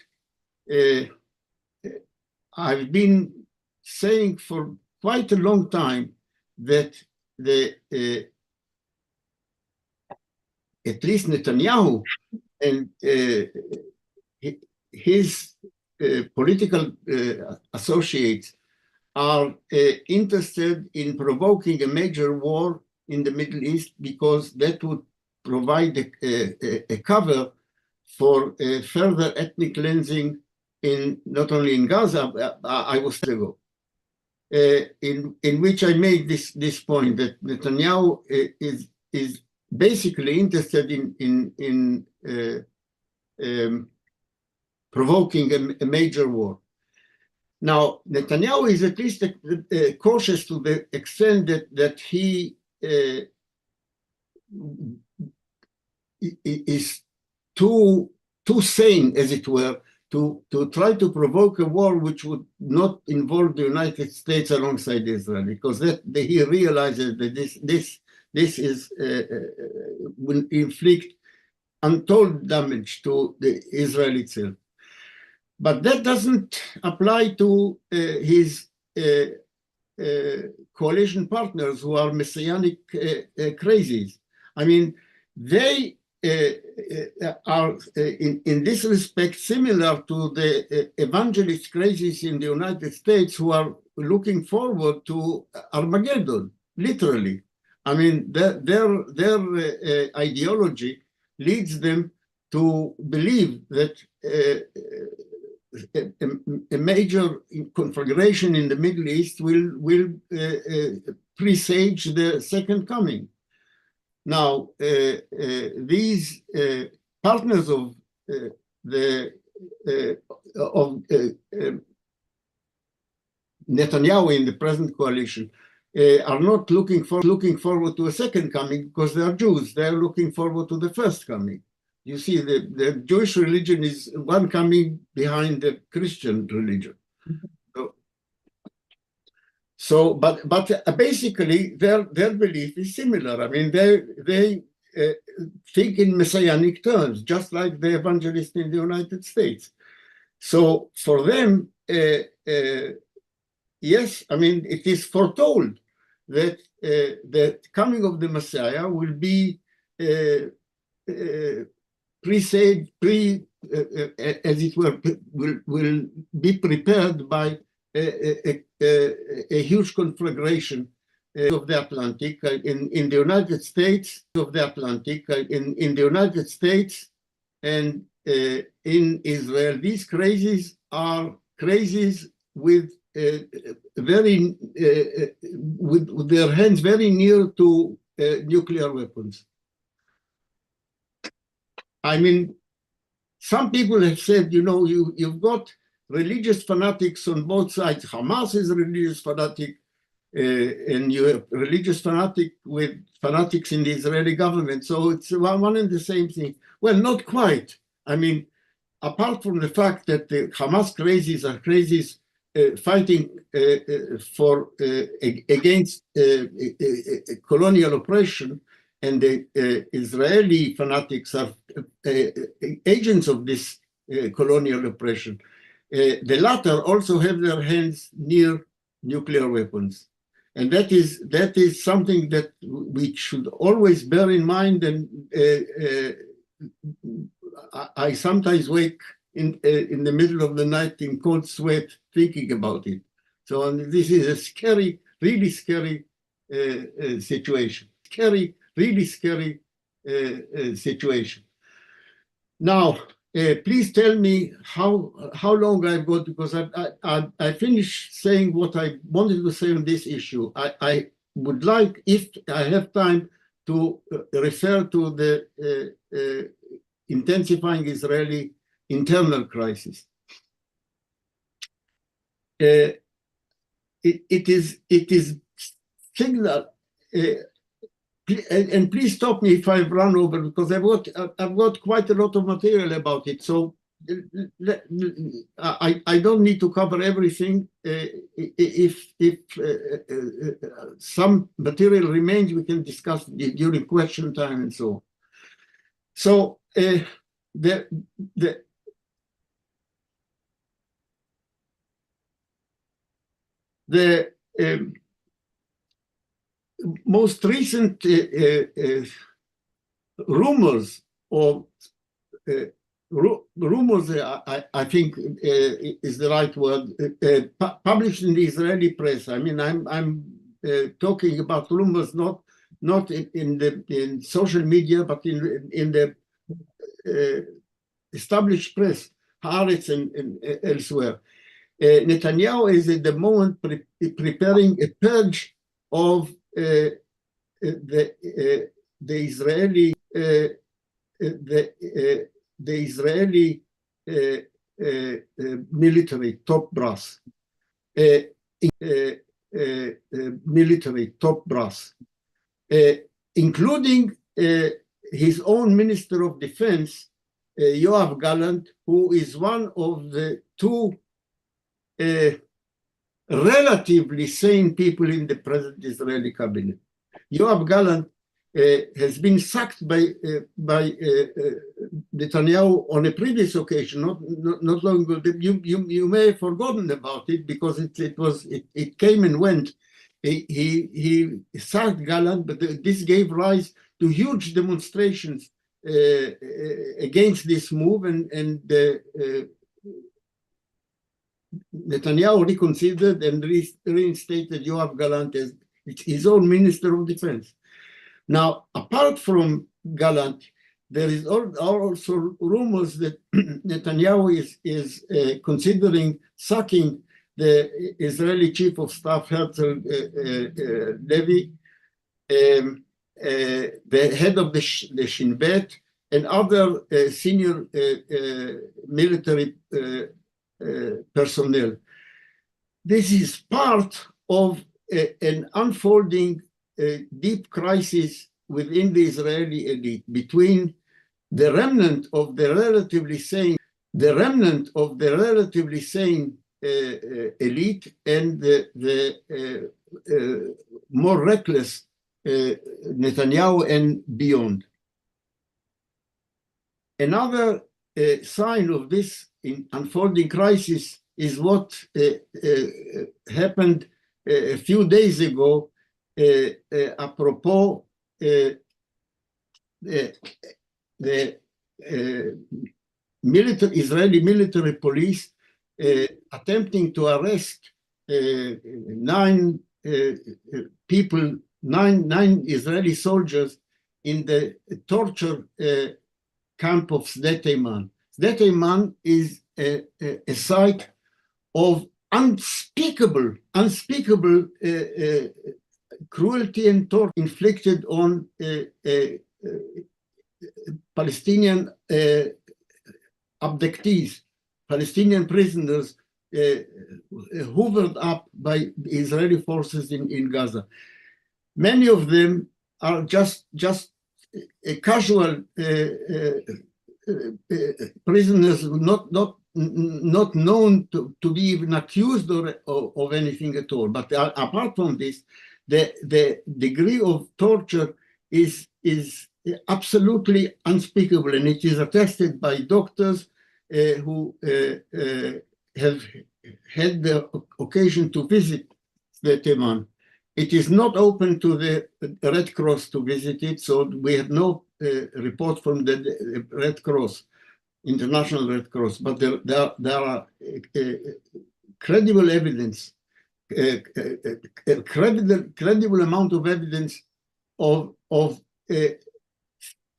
I've been saying for quite a long time that at least Netanyahu and his political associates are interested in provoking a major war in the Middle East, because that would provide a cover for further ethnic cleansing not only in Gaza. I was ago in which I made this point that Netanyahu is basically interested in provoking a major war. Now, Netanyahu is at least cautious to the extent that he is too sane, as it were, to try to provoke a war which would not involve the United States alongside Israel, because he realizes that this will inflict untold damage to Israel itself. But that doesn't apply to his coalition partners, who are messianic crazies. I mean, they are in this respect similar to the evangelist crazies in the United States, who are looking forward to Armageddon, literally. I mean, their ideology leads them to believe that a major conflagration in the Middle East will presage the second coming. Now, these partners of Netanyahu in the present coalition are not looking forward to a second coming, because they are Jews. They are looking forward to the first coming. You see, the Jewish religion is one coming behind the Christian religion. But basically, their belief is similar. I mean, they think in messianic terms, just like the evangelists in the United States. So for them, yes, I mean, it is foretold that the coming of the Messiah will be as it were, will be prepared by a huge conflagration of the Atlantic in the United States, in the United States and in Israel. These crazies are crazies with with their hands very near to nuclear weapons. I mean, some people have said, you know, you've got religious fanatics on both sides. Hamas is a religious fanatic, and you have religious fanatics in the Israeli government. So it's one and the same thing. Well, not quite. I mean, apart from the fact that the Hamas crazies are crazies fighting against colonial oppression, and the Israeli fanatics are agents of this colonial oppression. The latter also have their hands near nuclear weapons. And that is something that we should always bear in mind. And I sometimes wake in the middle of the night in cold sweat thinking about it. So this is a scary, really scary situation. Really scary situation. Now, please tell me how long I've got, because I finished saying what I wanted to say on this issue. I would like, if I have time, to refer to the intensifying Israeli internal crisis. It is signal, and please stop me if I've run over, because I've got quite a lot of material about it. So I don't need to cover everything. If some material remains, we can discuss it during question time and so on. So the most recent rumors, or rumors, I think is the right word, published in the Israeli press. I mean, I'm talking about rumors not in social media, but in the established press, Haaretz and elsewhere. Netanyahu is at the moment preparing a purge of the Israeli military top brass, including his own Minister of Defense, Yoav Gallant, who is one of the two relatively sane people in the present Israeli cabinet. Yoav Gallant has been sacked by Netanyahu on a previous occasion, not long ago. You may have forgotten about it, because it came and went. He sacked Gallant, but this gave rise to huge demonstrations against this move, and Netanyahu reconsidered and reinstated Yoav Gallant as his own Minister of Defense. Now, apart from Gallant, there is also rumors that Netanyahu is considering sacking the Israeli Chief of Staff, Herzl Levy, the head of the Shin Bet, and other senior military personnel. This is part of an unfolding deep crisis within the Israeli elite, between the remnant of the relatively sane elite and the more reckless Netanyahu and beyond. Another sign of this unfolding crisis is what happened a few days ago, apropos the Israeli military police attempting to arrest nine Israeli soldiers in the torture camp of Sde Teiman. Sde Teiman is a site of unspeakable cruelty and torture inflicted on Palestinian abductees, Palestinian prisoners hoovered up by the Israeli forces in Gaza. Many of them are just casual prisoners, not known to be even accused of anything at all. But apart from this, the degree of torture is absolutely unspeakable, and it is attested by doctors who have had the occasion to visit Sde Teiman. It is not open to the Red Cross to visit it, so we have no report from the Red Cross, International Red Cross, but there are credible evidence, credible amount of evidence of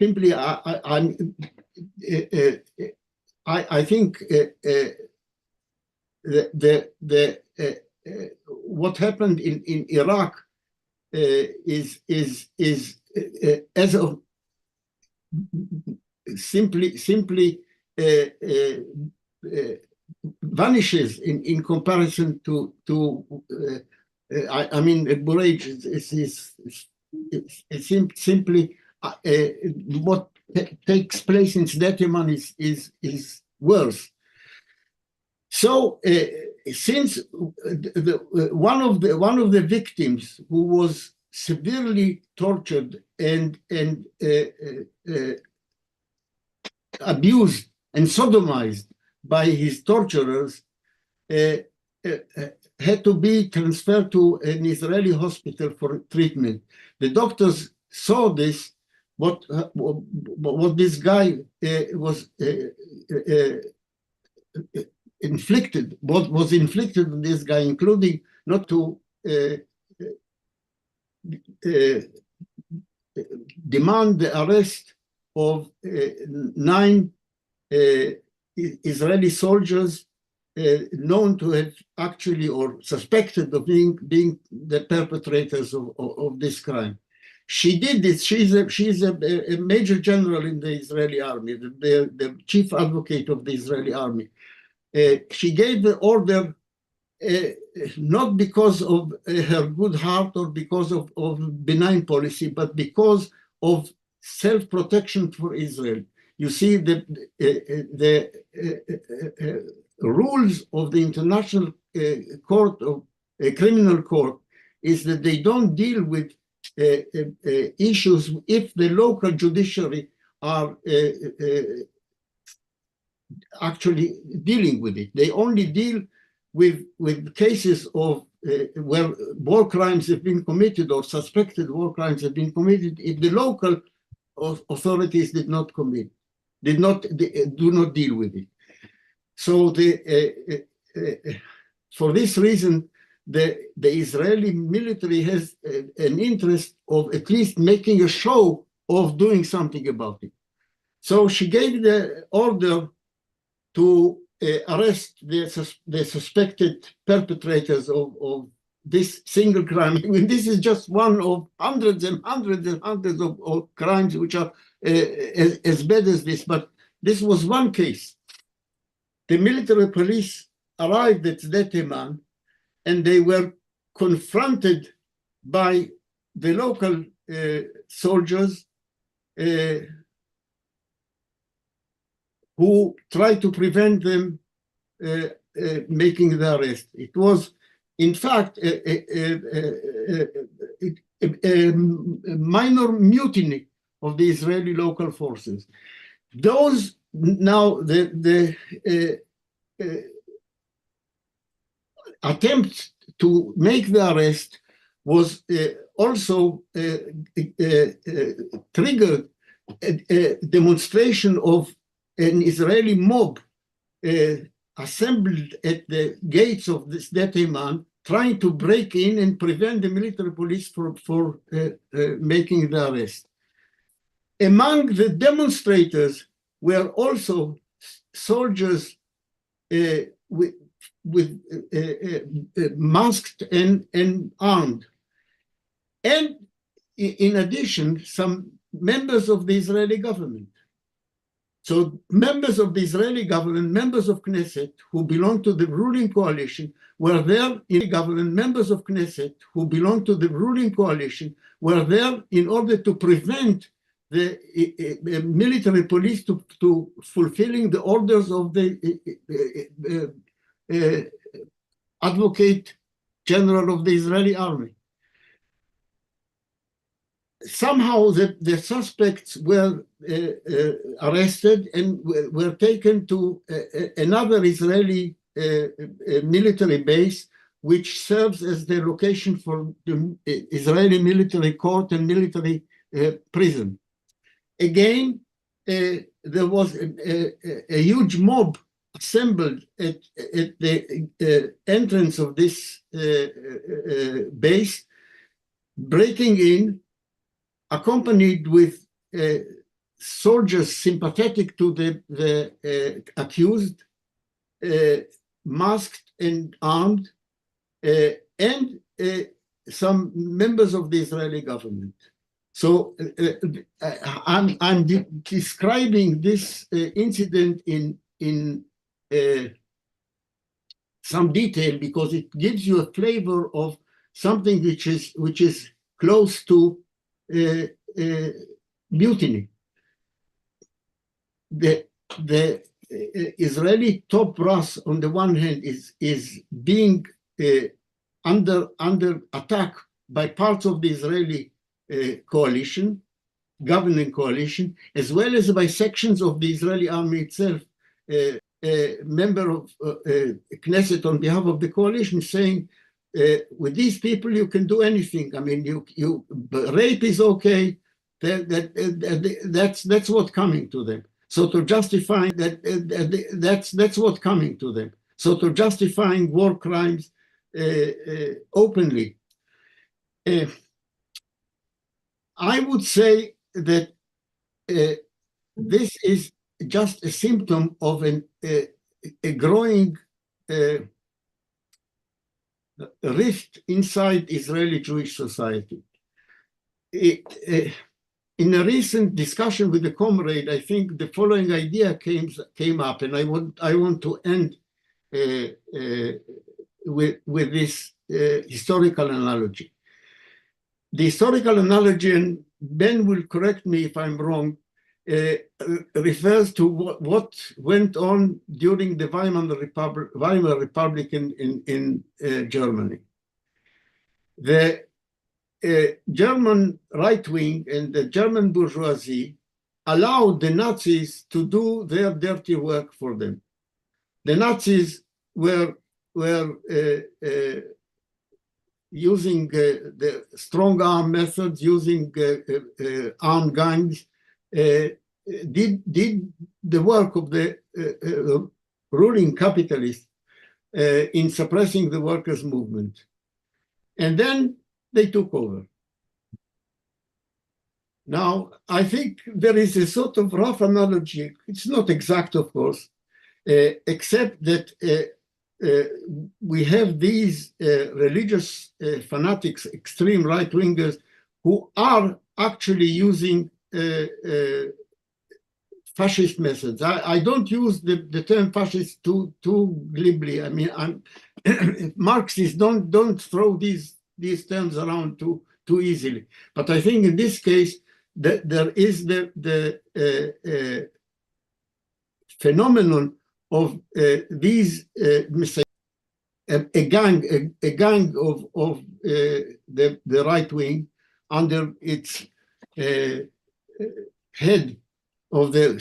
simply I think what happened in Iraq is as of simply vanishes in comparison to I mean Buraj is simply what takes place in Sdeteman is worse. So since one of the victims who was severely tortured and abused and sodomized by his torturers had to be transferred to an Israeli hospital for treatment. The doctors saw this, what this guy was inflicted, what was inflicted on this guy, including not to demand the arrest of 9 Israeli soldiers known to have actually or suspected of being the perpetrators of this crime. She did this. She's a major general in the Israeli army, the chief advocate of the Israeli army. She gave the order not because of her good heart or because of benign policy, but because of self-protection for Israel. You see, the rules of the International Court of Criminal Court is that they don't deal with issues if the local judiciary are actually dealing with it. They only deal with cases of where war crimes have been committed or suspected war crimes have been committed if the local authorities do not deal with it. So for this reason, the Israeli military has an interest of at least making a show of doing something about it. So she gave the order to arrest the suspected perpetrators of this single crime. I mean, this is just one of hundreds and hundreds and hundreds of crimes which are as bad as this, but this was one case. The military police arrived at Sdeteman and they were confronted by the local soldiers who tried to prevent them making the arrest. It was, in fact, a minor mutiny of the Israeli local forces. Those now the attempt to make the arrest was also triggered a demonstration of an Israeli mob assembled at the gates of this Sdeteman, trying to break in and prevent the military police for making the arrest. Among the demonstrators were also soldiers with masked and armed. And in addition, some members of the Israeli government. So members of the Israeli government, members of Knesset who belong to the ruling coalition were there in the government, members of Knesset who belong to the ruling coalition were there in order to prevent the military police to fulfilling the orders of the advocate general of the Israeli army. Somehow the suspects were arrested and were taken to another Israeli military base, which serves as the location for the Israeli military court and military prison. Again, there was a huge mob assembled at the entrance of this base, breaking in, accompanied with soldiers sympathetic to the accused, masked and armed, and some members of the Israeli government. So I'm describing this incident in some detail because it gives you a flavor of something which is close to mutiny. The Israeli top brass, on the one hand, is being under attack by parts of the Israeli coalition, governing coalition, as well as by sections of the Israeli army itself. A member of Knesset on behalf of the coalition saying, with these people you can do anything. I mean, rape is okay. That's what's coming to them. So to justify that's what's coming to them. So to justifying war crimes openly. I would say that this is just a symptom of a growing rift inside Israeli Jewish society. In a recent discussion with a comrade, I think the following idea came up, and I want to end with this historical analogy. The historical analogy, and Ben will correct me if I'm wrong, refers to what went on during the Weimar Republic in Germany. The German right wing and the German bourgeoisie allowed the Nazis to do their dirty work for them. The Nazis were using the strong arm methods, using armed gangs, did the work of the ruling capitalists in suppressing the workers' movement. And then they took over. Now, I think there is a sort of rough analogy. It's not exact, of course, except that we have these religious fanatics, extreme right-wingers, who are actually using fascist methods. I don't use the term fascist too glibly. I mean, Marxists don't throw these terms around too easily. But I think in this case that there is the phenomenon of these a gang of the right wing under its head of the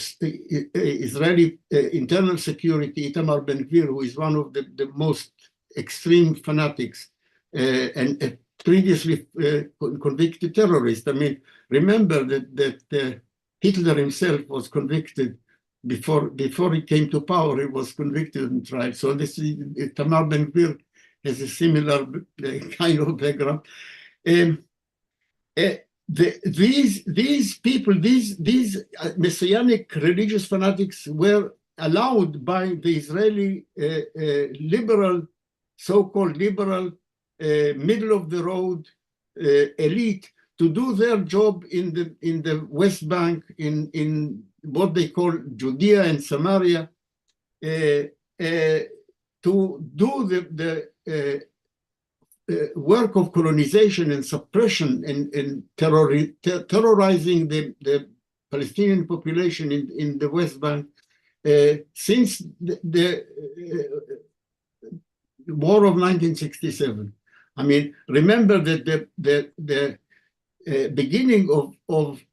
Israeli internal security, Itamar Ben-Gvir, who is one of the most extreme fanatics and previously convicted terrorist. I mean, remember that Hitler himself was convicted before he came to power. He was convicted and tried. So this Itamar Ben-Gvir has a similar kind of background. These people, these messianic religious fanatics were allowed by the Israeli liberal, so-called liberal, middle of the road elite to do their job in the West Bank, in what they call Judea and Samaria, to do the work of colonization and suppression and terrorizing the Palestinian population in the West Bank since the war of 1967. I mean, remember that the beginning of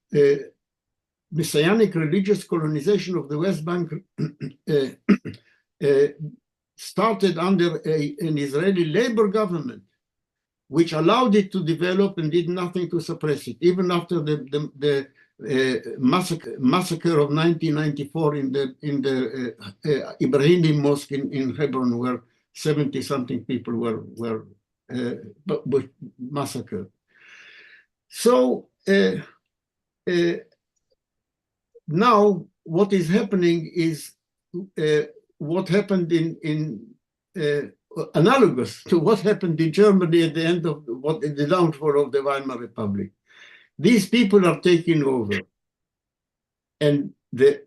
messianic religious colonization of the West Bank started under an Israeli labor government, which allowed it to develop and did nothing to suppress it, even after the massacre of 1994 in the Ibrahim Mosque in Hebron, where 70-something people were massacred. So now what is happening is what happened in analogous to what happened in Germany at the end of the downfall of the Weimar Republic. These people are taking over, and the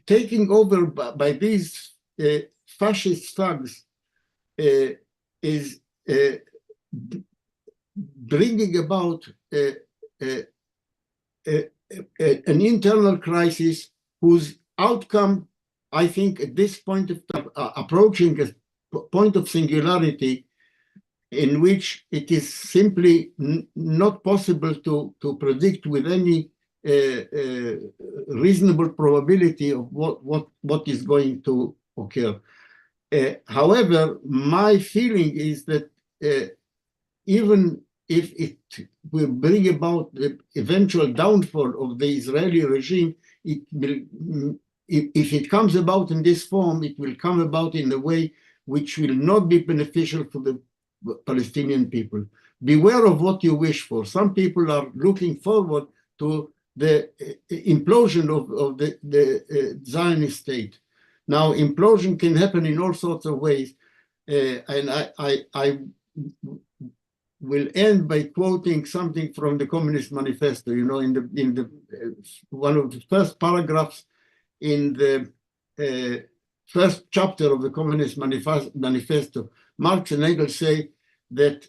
taking over by these fascist thugs is bringing about an internal crisis whose outcome, I think, at this point of time, approaching a point of singularity in which it is simply not possible to predict with any reasonable probability of what is going to occur. However, my feeling is that even if it will bring about the eventual downfall of the Israeli regime, it will, if it comes about in this form, it will come about in a way which will not be beneficial for the Palestinian people. Beware of what you wish for. Some people are looking forward to the implosion of the Zionist state. Now, implosion can happen in all sorts of ways, and I will end by quoting something from the Communist Manifesto. You know, in the one of the first paragraphs in the first chapter of the Communist Manifesto, Marx and Engels say that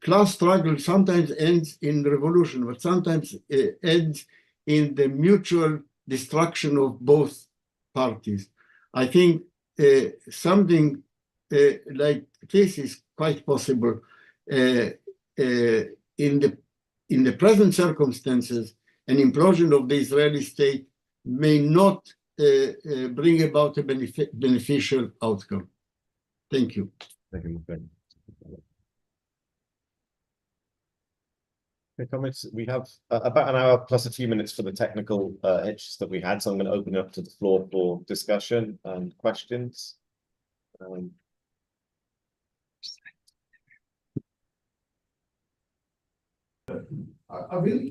class struggle sometimes ends in revolution, but sometimes ends in the mutual destruction of both parties. I think something like this is quite possible. In the present circumstances, an implosion of the Israeli state may not bring about a beneficial outcome. Thank you. Thank you. Okay, comments. We have about an hour plus a few minutes for the technical hitches that we had, so I'm going to open it up to the floor for discussion and questions. I mean,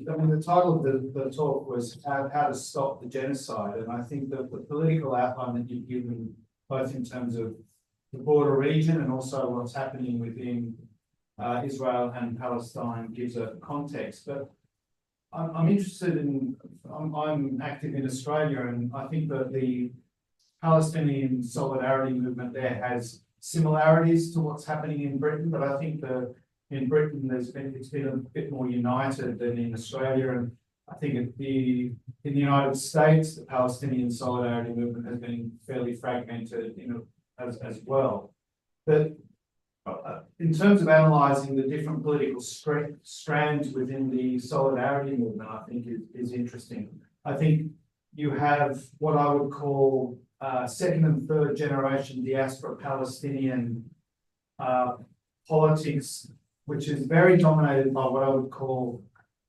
the title of the talk was how to stop the genocide, and I think that the political outline that you've given, both in terms of the border region and also what's happening within Israel and Palestine, gives a context. But I'm interested in, I'm active in Australia, and I think that the Palestinian solidarity movement there has similarities to what's happening in Britain, but I think in Britain, it's been a bit more united than in Australia, and I think in the United States, the Palestinian solidarity movement has been fairly fragmented, as well. But in terms of analysing the different political strands within the solidarity movement, I think is interesting. I think you have what I would call second and third generation diaspora Palestinian politics, which is very dominated by what I would call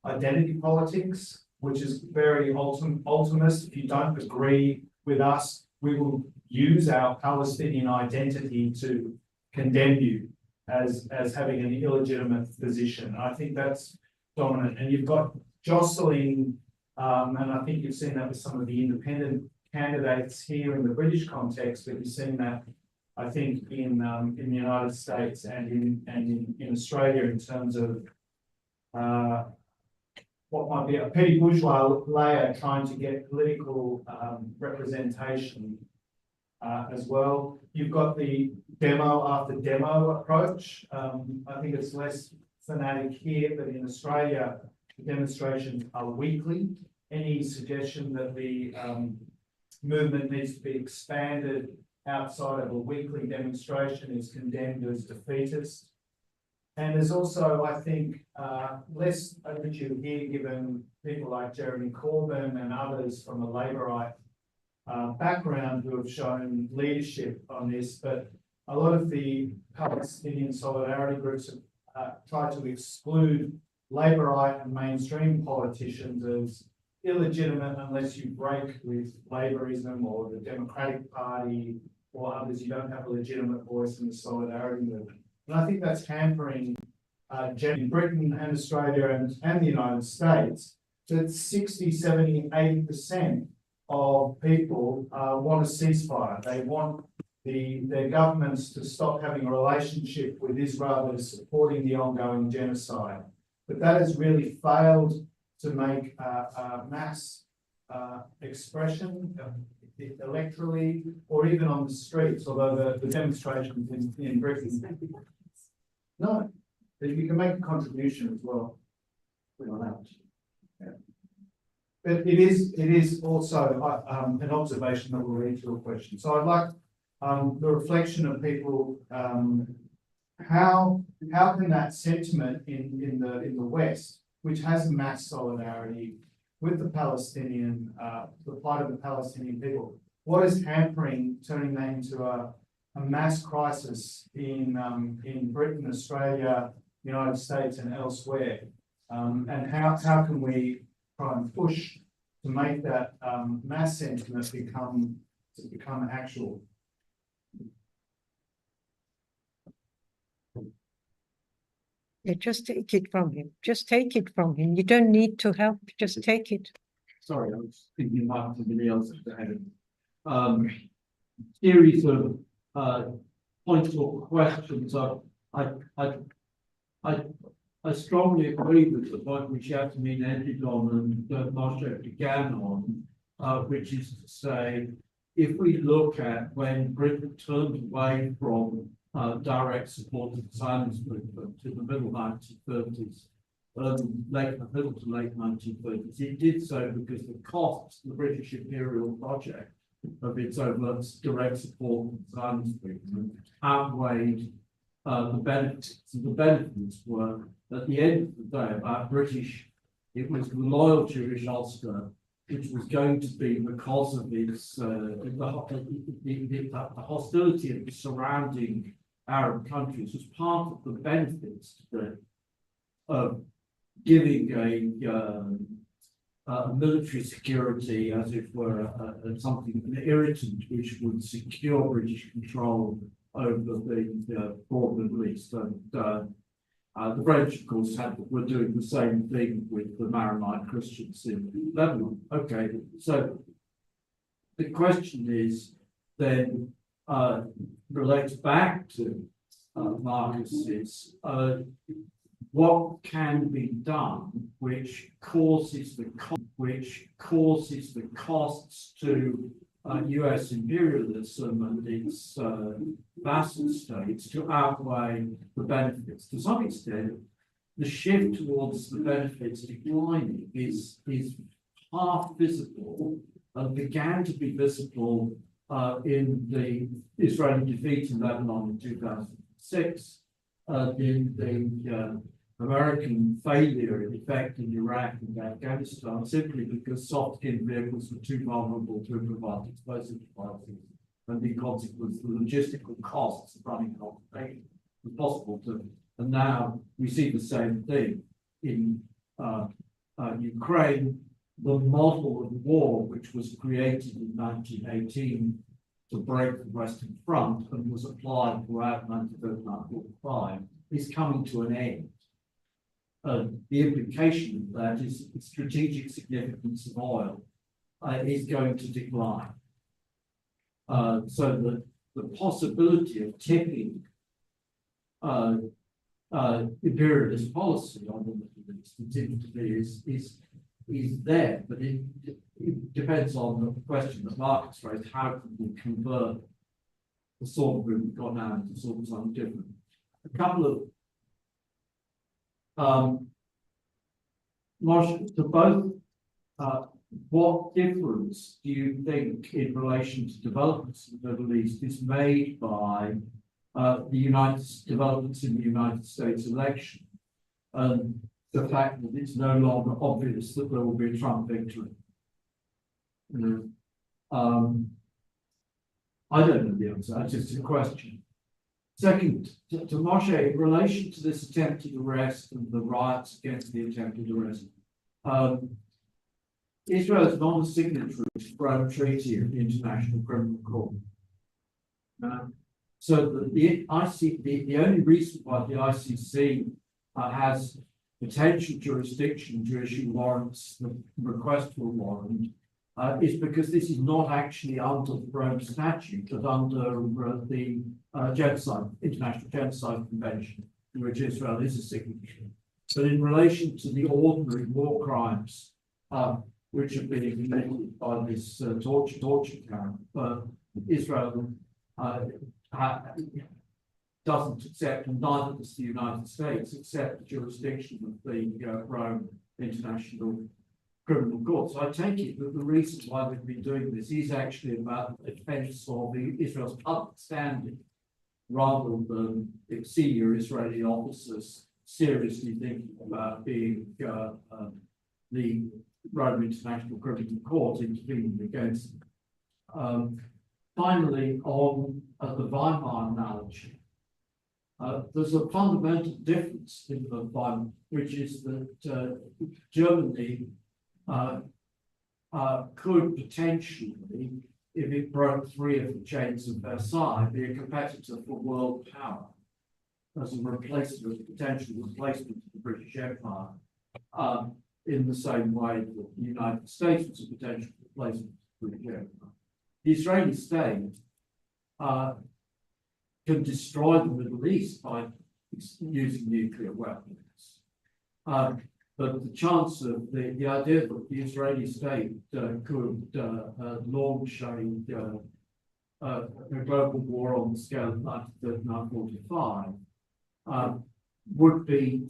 identity politics, which is very ultimist. If you don't agree with us, we will use our Palestinian identity to condemn you as having an illegitimate position. I think that's dominant. And you've got jostling, and I think you've seen that with some of the independent candidates here in the British context, but you've seen that, I think, in the United States and in Australia, in terms of what might be a petty bourgeois layer trying to get political representation as well. You've got the demo after demo approach. I think it's less fanatic here, but in Australia, the demonstrations are weekly. Any suggestion that the movement needs to be expanded outside of a weekly demonstration is condemned as defeatist. And there's also, I think, less attitude here, given people like Jeremy Corbyn and others from a Labourite background who have shown leadership on this. But a lot of the Palestinian solidarity groups have tried to exclude Labourite and mainstream politicians as illegitimate unless you break with Labourism or the Democratic Party or others. You don't have a legitimate voice in the solidarity movement. And I think that's hampering in Britain and Australia and the United States. that 60, 70, 80% of people want a ceasefire. They want their governments to stop having a relationship with Israel that is supporting the ongoing genocide. But that has really failed to make a mass expression electorally or even on the streets, although the demonstrations in Britain. No, you can make a contribution as well. We're not out. Yeah. But it is also an observation that will lead to a question. So I'd like the reflection of people. How can that sentiment in the West, which has mass solidarity with the Palestinian, the plight of the Palestinian people, what is hampering turning that into a mass crisis in Britain, Australia, United States, and elsewhere? And how can we try and push to make that mass sentiment become actual? Yeah, just take it from him. Just take it from him. You don't need to help. Just take it. Sorry, I was thinking about somebody else ahead of me. Series of points or questions. I strongly agree with the point which Yassamine ended on and Moshé began on, which is to say, if we look at when Britain turned away from direct support of the Zionist movement to the middle 1930s, middle to late 1930s, it did so because the costs of the British imperial project of its overt direct support of the Zionist movement outweighed the benefits. And the benefits were, at the end of the day, about British, it was the loyal Jewish Ulster, which was going to be because of its the hostility of the surrounding Arab countries was part of the benefits of giving a military security, as it were, something, an irritant which would secure British control over the broad Middle East. And the French, of course, were doing the same thing with the Maronite Christians in Lebanon. Okay, so the question is then relates back to Marcus's what can be done which causes the costs to US imperialism and its vassal states to outweigh the benefits. To some extent, the shift towards the benefits declining is half visible and began to be visible in the Israeli defeat in Lebanon in 2006, in the American failure, in effect, in Iraq and Afghanistan, simply because soft-skinned vehicles were too vulnerable to improvise explosive devices, and the consequence, the logistical costs of running an occupation was possible to. And now we see the same thing in Ukraine. The model of war, which was created in 1918 to break the Western Front and was applied throughout 1945, is coming to an end. The implication of that is the strategic significance of oil is going to decline. So that the possibility of tipping imperialist policy on the Middle East continues to be is there, but it depends on the question that Marcus raised: how can we convert the sort of group we've got now into sort of something different? A couple of Moshé, to both, what difference do you think in relation to developments in the Middle East is made by developments in the United States election and the fact that it's no longer obvious that there will be a Trump victory? I don't know the answer. That's just a question. Second, to Moshé, in relation to this attempted arrest and the riots against the attempted arrest, Israel is not a signatory to the Rome Treaty of the International Criminal Court. So the only reason why the ICC has potential jurisdiction to issue warrants, the request for a warrant, is because this is not actually under the Rome Statute, but under the International Genocide Convention, which Israel is a signatory. But in relation to the ordinary war crimes, which have been committed by this torture camp, Israel doesn't accept, and neither does the United States, accept the jurisdiction of the Rome International Criminal Court. So I take it that the reason why we've been doing this is actually about the defense of Israel's public standing, rather than senior Israeli officers seriously thinking about being the Rome International Criminal Court intervening against them. Finally, on the Weimar analogy, there's a fundamental difference in the Weimar, which is that Germany could potentially, if it broke free of the chains of Versailles, be a competitor for world power as a replacement, potential replacement of the British Empire, in the same way that the United States was a potential replacement of the British Empire. The Israeli state can destroy the Middle East by using nuclear weapons. But the chance of the idea that the Israeli state could launch a global war on the scale of 1939-45 would be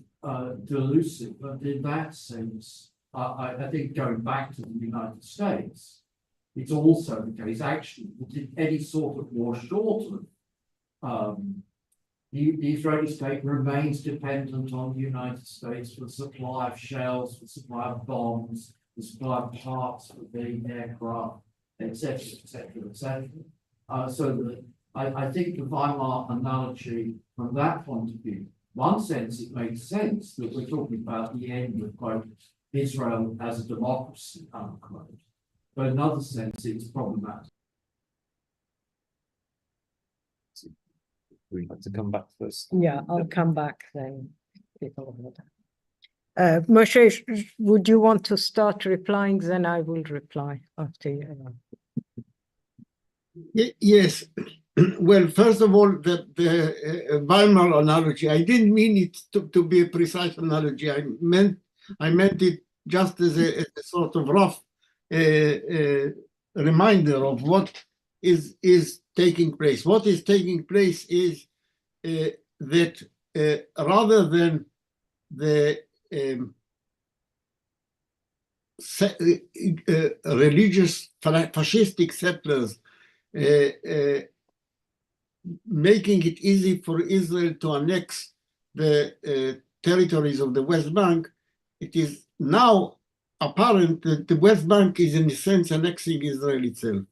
delusive. And in that sense, I think going back to the United States, it's also the case actually that any sort of war short of the Israeli state remains dependent on the United States for the supply of shells, for the supply of bombs, the supply of parts for the aircraft, etc., etc., etc. So that I think the Weimar analogy from that point of view, one sense it makes sense that we're talking about the end of, quote, Israel as a democracy, unquote. But in another sense, it's problematic. We'd like to come back first. Yeah, I'll come back then. Moshé, would you want to start replying? Then I will reply after you. Yes. Well, first of all, the Weimar analogy, I didn't mean it to be a precise analogy. I meant it just as a sort of rough reminder of what is taking place. What is taking place is that rather than the religious fascistic settlers making it easy for Israel to annex the territories of the West Bank, it is now apparent that the West Bank is in a sense annexing Israel itself.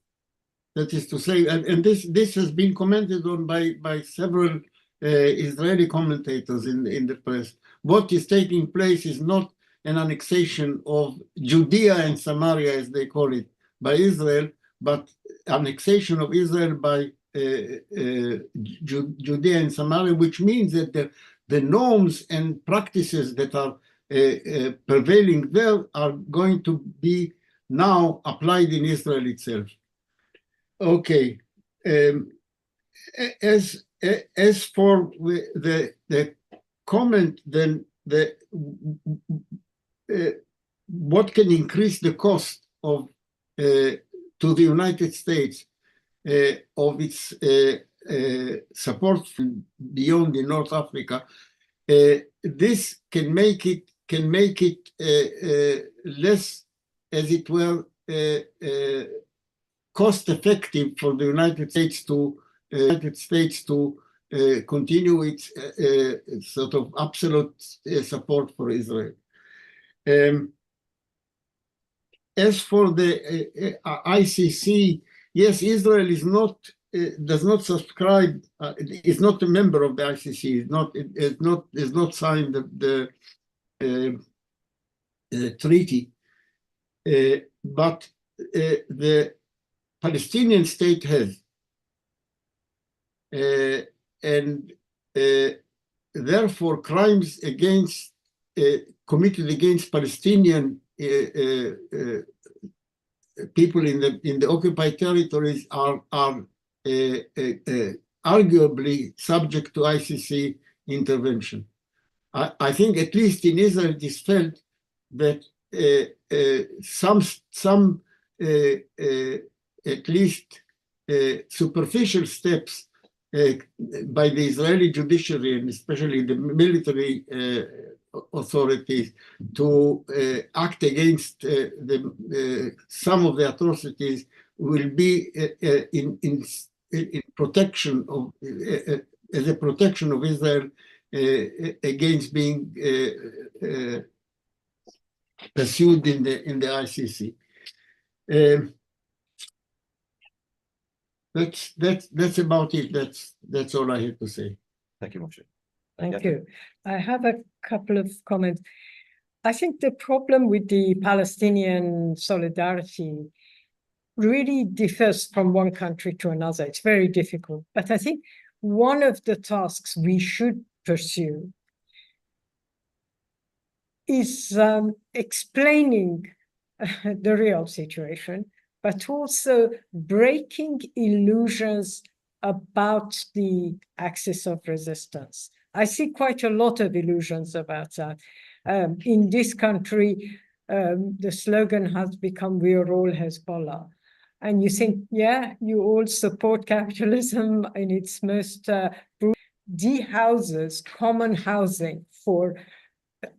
That is to say, and this has been commented on by several Israeli commentators in the press. What is taking place is not an annexation of Judea and Samaria, as they call it, by Israel, but annexation of Israel by Judea and Samaria, which means that the norms and practices that are prevailing there are going to be now applied in Israel itself. Okay. As for the comment, then what can increase the cost of to the United States of its support beyond in North Africa, this can make it less, as it were, cost effective for the United States to continue its sort of absolute support for Israel. As for the ICC, yes, Israel is not does not subscribe, is not a member of the ICC. Is not signed the treaty, but the Palestinian state has, and therefore crimes against committed against Palestinian people in the occupied territories are arguably subject to ICC intervention. I think at least in Israel it is felt that some at least superficial steps by the Israeli judiciary and especially the military authorities to act against some of the atrocities will be in protection of as a protection of Israel against being pursued in the ICC. That's about it. That's all I have to say. Thank you, Moshé. Thank you. I have a couple of comments. I think the problem with the Palestinian solidarity really differs from one country to another. It's very difficult. But I think one of the tasks we should pursue is explaining the real situation, but also breaking illusions about the axis of resistance. I see quite a lot of illusions about that. In this country, the slogan has become, "We are all Hezbollah." And you think, yeah, you all support capitalism in its most de-houses common housing for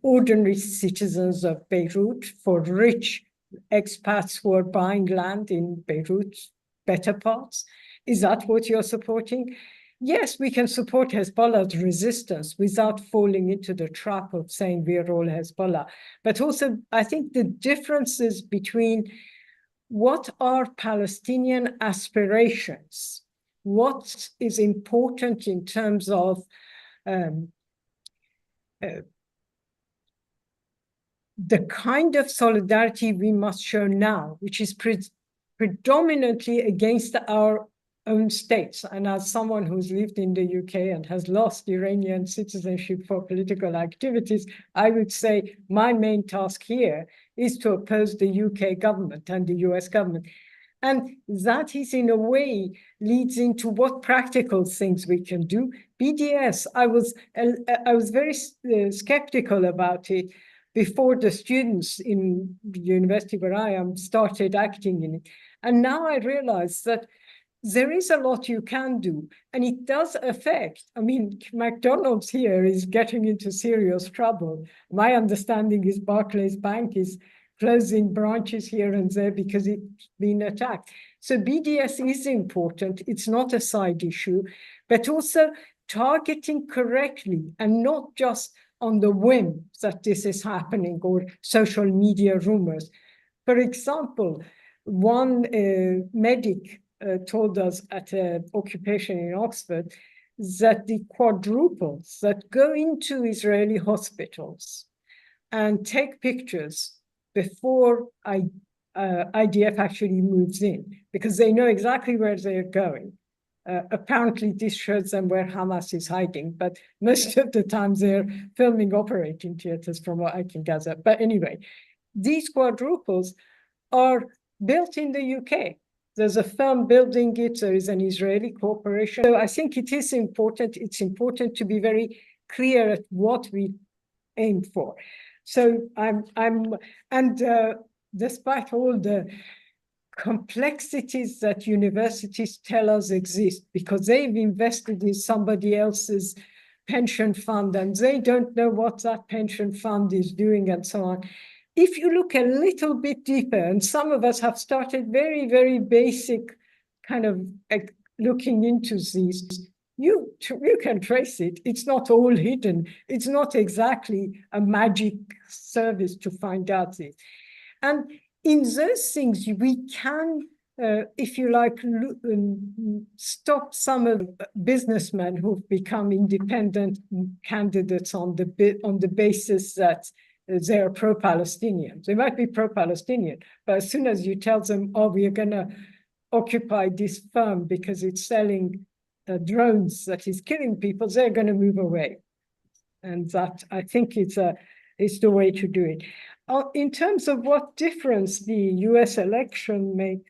ordinary citizens of Beirut, for rich expats who are buying land in Beirut's better parts. Is that what you're supporting? Yes, we can support Hezbollah's resistance without falling into the trap of saying we're all Hezbollah. But also, I think the differences between what are Palestinian aspirations, what is important in terms of the kind of solidarity we must show now, which is predominantly against our own states. And as someone who's lived in the UK and has lost Iranian citizenship for political activities, I would say my main task here is to oppose the UK government and the US government. And that is, in a way, leads into what practical things we can do. BDS, I was very skeptical about it before the students in the university where I am started acting in it. And now I realize that there is a lot you can do, and it does affect. I mean, McDonald's here is getting into serious trouble. My understanding is Barclays Bank is closing branches here and there because it's been attacked. So BDS is important. It's not a side issue, but also targeting correctly and not just on the whim that this is happening or social media rumors. For example, one medic told us at an occupation in Oxford that the quadruples that go into Israeli hospitals and take pictures before IDF actually moves in, because they know exactly where they're going. Apparently, this shows them where Hamas is hiding, but most of the time they're filming operating theaters from what I can gather. But anyway, these quadruples are built in the UK. There's a firm building it. There is an Israeli corporation. So I think it is important. It's important to be very clear at what we aim for. So despite all the complexities that universities tell us exist, because they've invested in somebody else's pension fund and they don't know what that pension fund is doing and so on. If you look a little bit deeper, and some of us have started very, very basic kind of looking into these, you can trace it. It's not all hidden. It's not exactly a magic service to find out this. And in those things, we can, if you like, stop some of the businessmen who've become independent candidates on the basis that they're pro-Palestinian. They might be pro-Palestinian, but as soon as you tell them, oh, we are going to occupy this firm because it's selling drones that is killing people, they're going to move away. And that, I think, it's is the way to do it. In terms of what difference the US election made,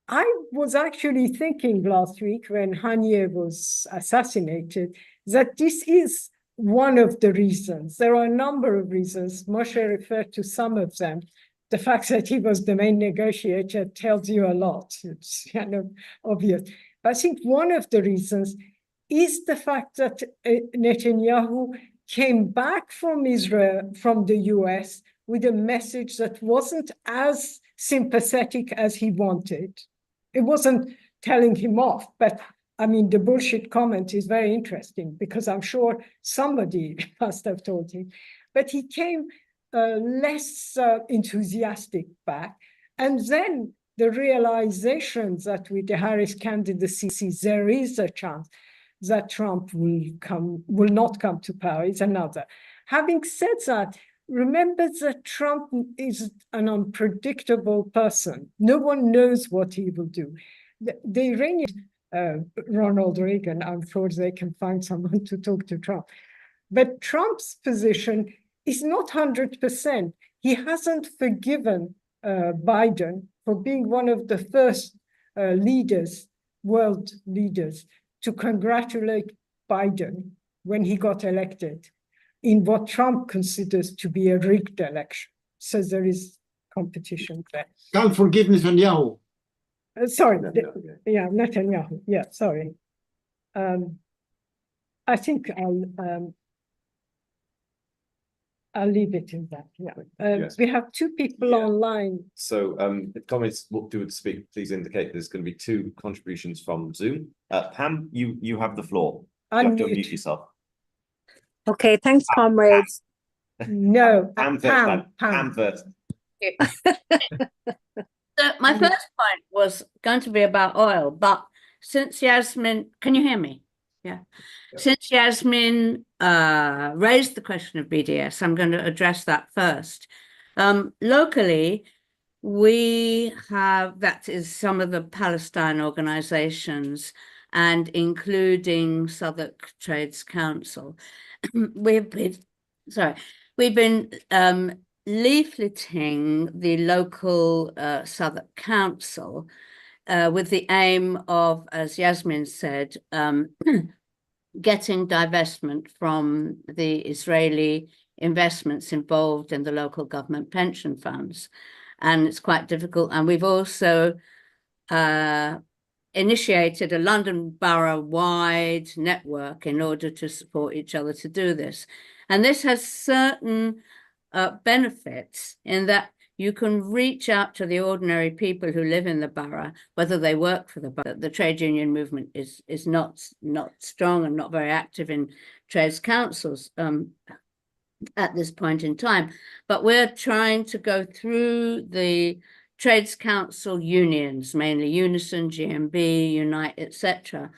I was actually thinking last week when Haniyeh was assassinated that this is one of the reasons. There are a number of reasons. Moshé referred to some of them. The fact that he was the main negotiator tells you a lot. It's kind of obvious. But I think one of the reasons is the fact that Netanyahu came back from Israel, from the US, with a message that wasn't as sympathetic as he wanted. It wasn't telling him off, but I mean, the bullshit comment is very interesting because I'm sure somebody must have told him. But he came less enthusiastic back. And then the realization that with the Harris candidacy, there is a chance that Trump will not come to power is another. Having said that, remember that Trump is an unpredictable person. No one knows what he will do. The Iranian, Ronald Reagan, I'm sure they can find someone to talk to Trump. But Trump's position is not 100%. He hasn't forgiven Biden for being one of the first world leaders, to congratulate Biden when he got elected in what Trump considers to be a rigged election. So there is competition there. Can't forgive Netanyahu. Sorry, Netanyahu. Yeah, sorry. I think I'll leave it in that. Yeah. Yes. We have two people online. So if comments would speak, please indicate there's going to be 2 contributions from Zoom. Pam, you have the floor. You have to unmute yourself. Okay, thanks, comrades. No, Pam first. Pam First. So my first point was going to be about oil, but since Yasmin, can you hear me? Yeah. Since Yasmin raised the question of BDS, I'm going to address that first. Locally, we have, that is some of the Palestine organizations, and including Southwark Trades Council. We've been leafleting the local Southwark Council with the aim of, as Yasmin said, getting divestment from the Israeli investments involved in the local government pension funds. And it's quite difficult. And we've also initiated a London borough-wide network in order to support each other to do this. And this has certain benefits in that you can reach out to the ordinary people who live in the borough, whether they work for the borough. The trade union movement is not strong and not very active in trades councils at this point in time. But we're trying to go through the trades council unions, mainly Unison, GMB, Unite, etc.,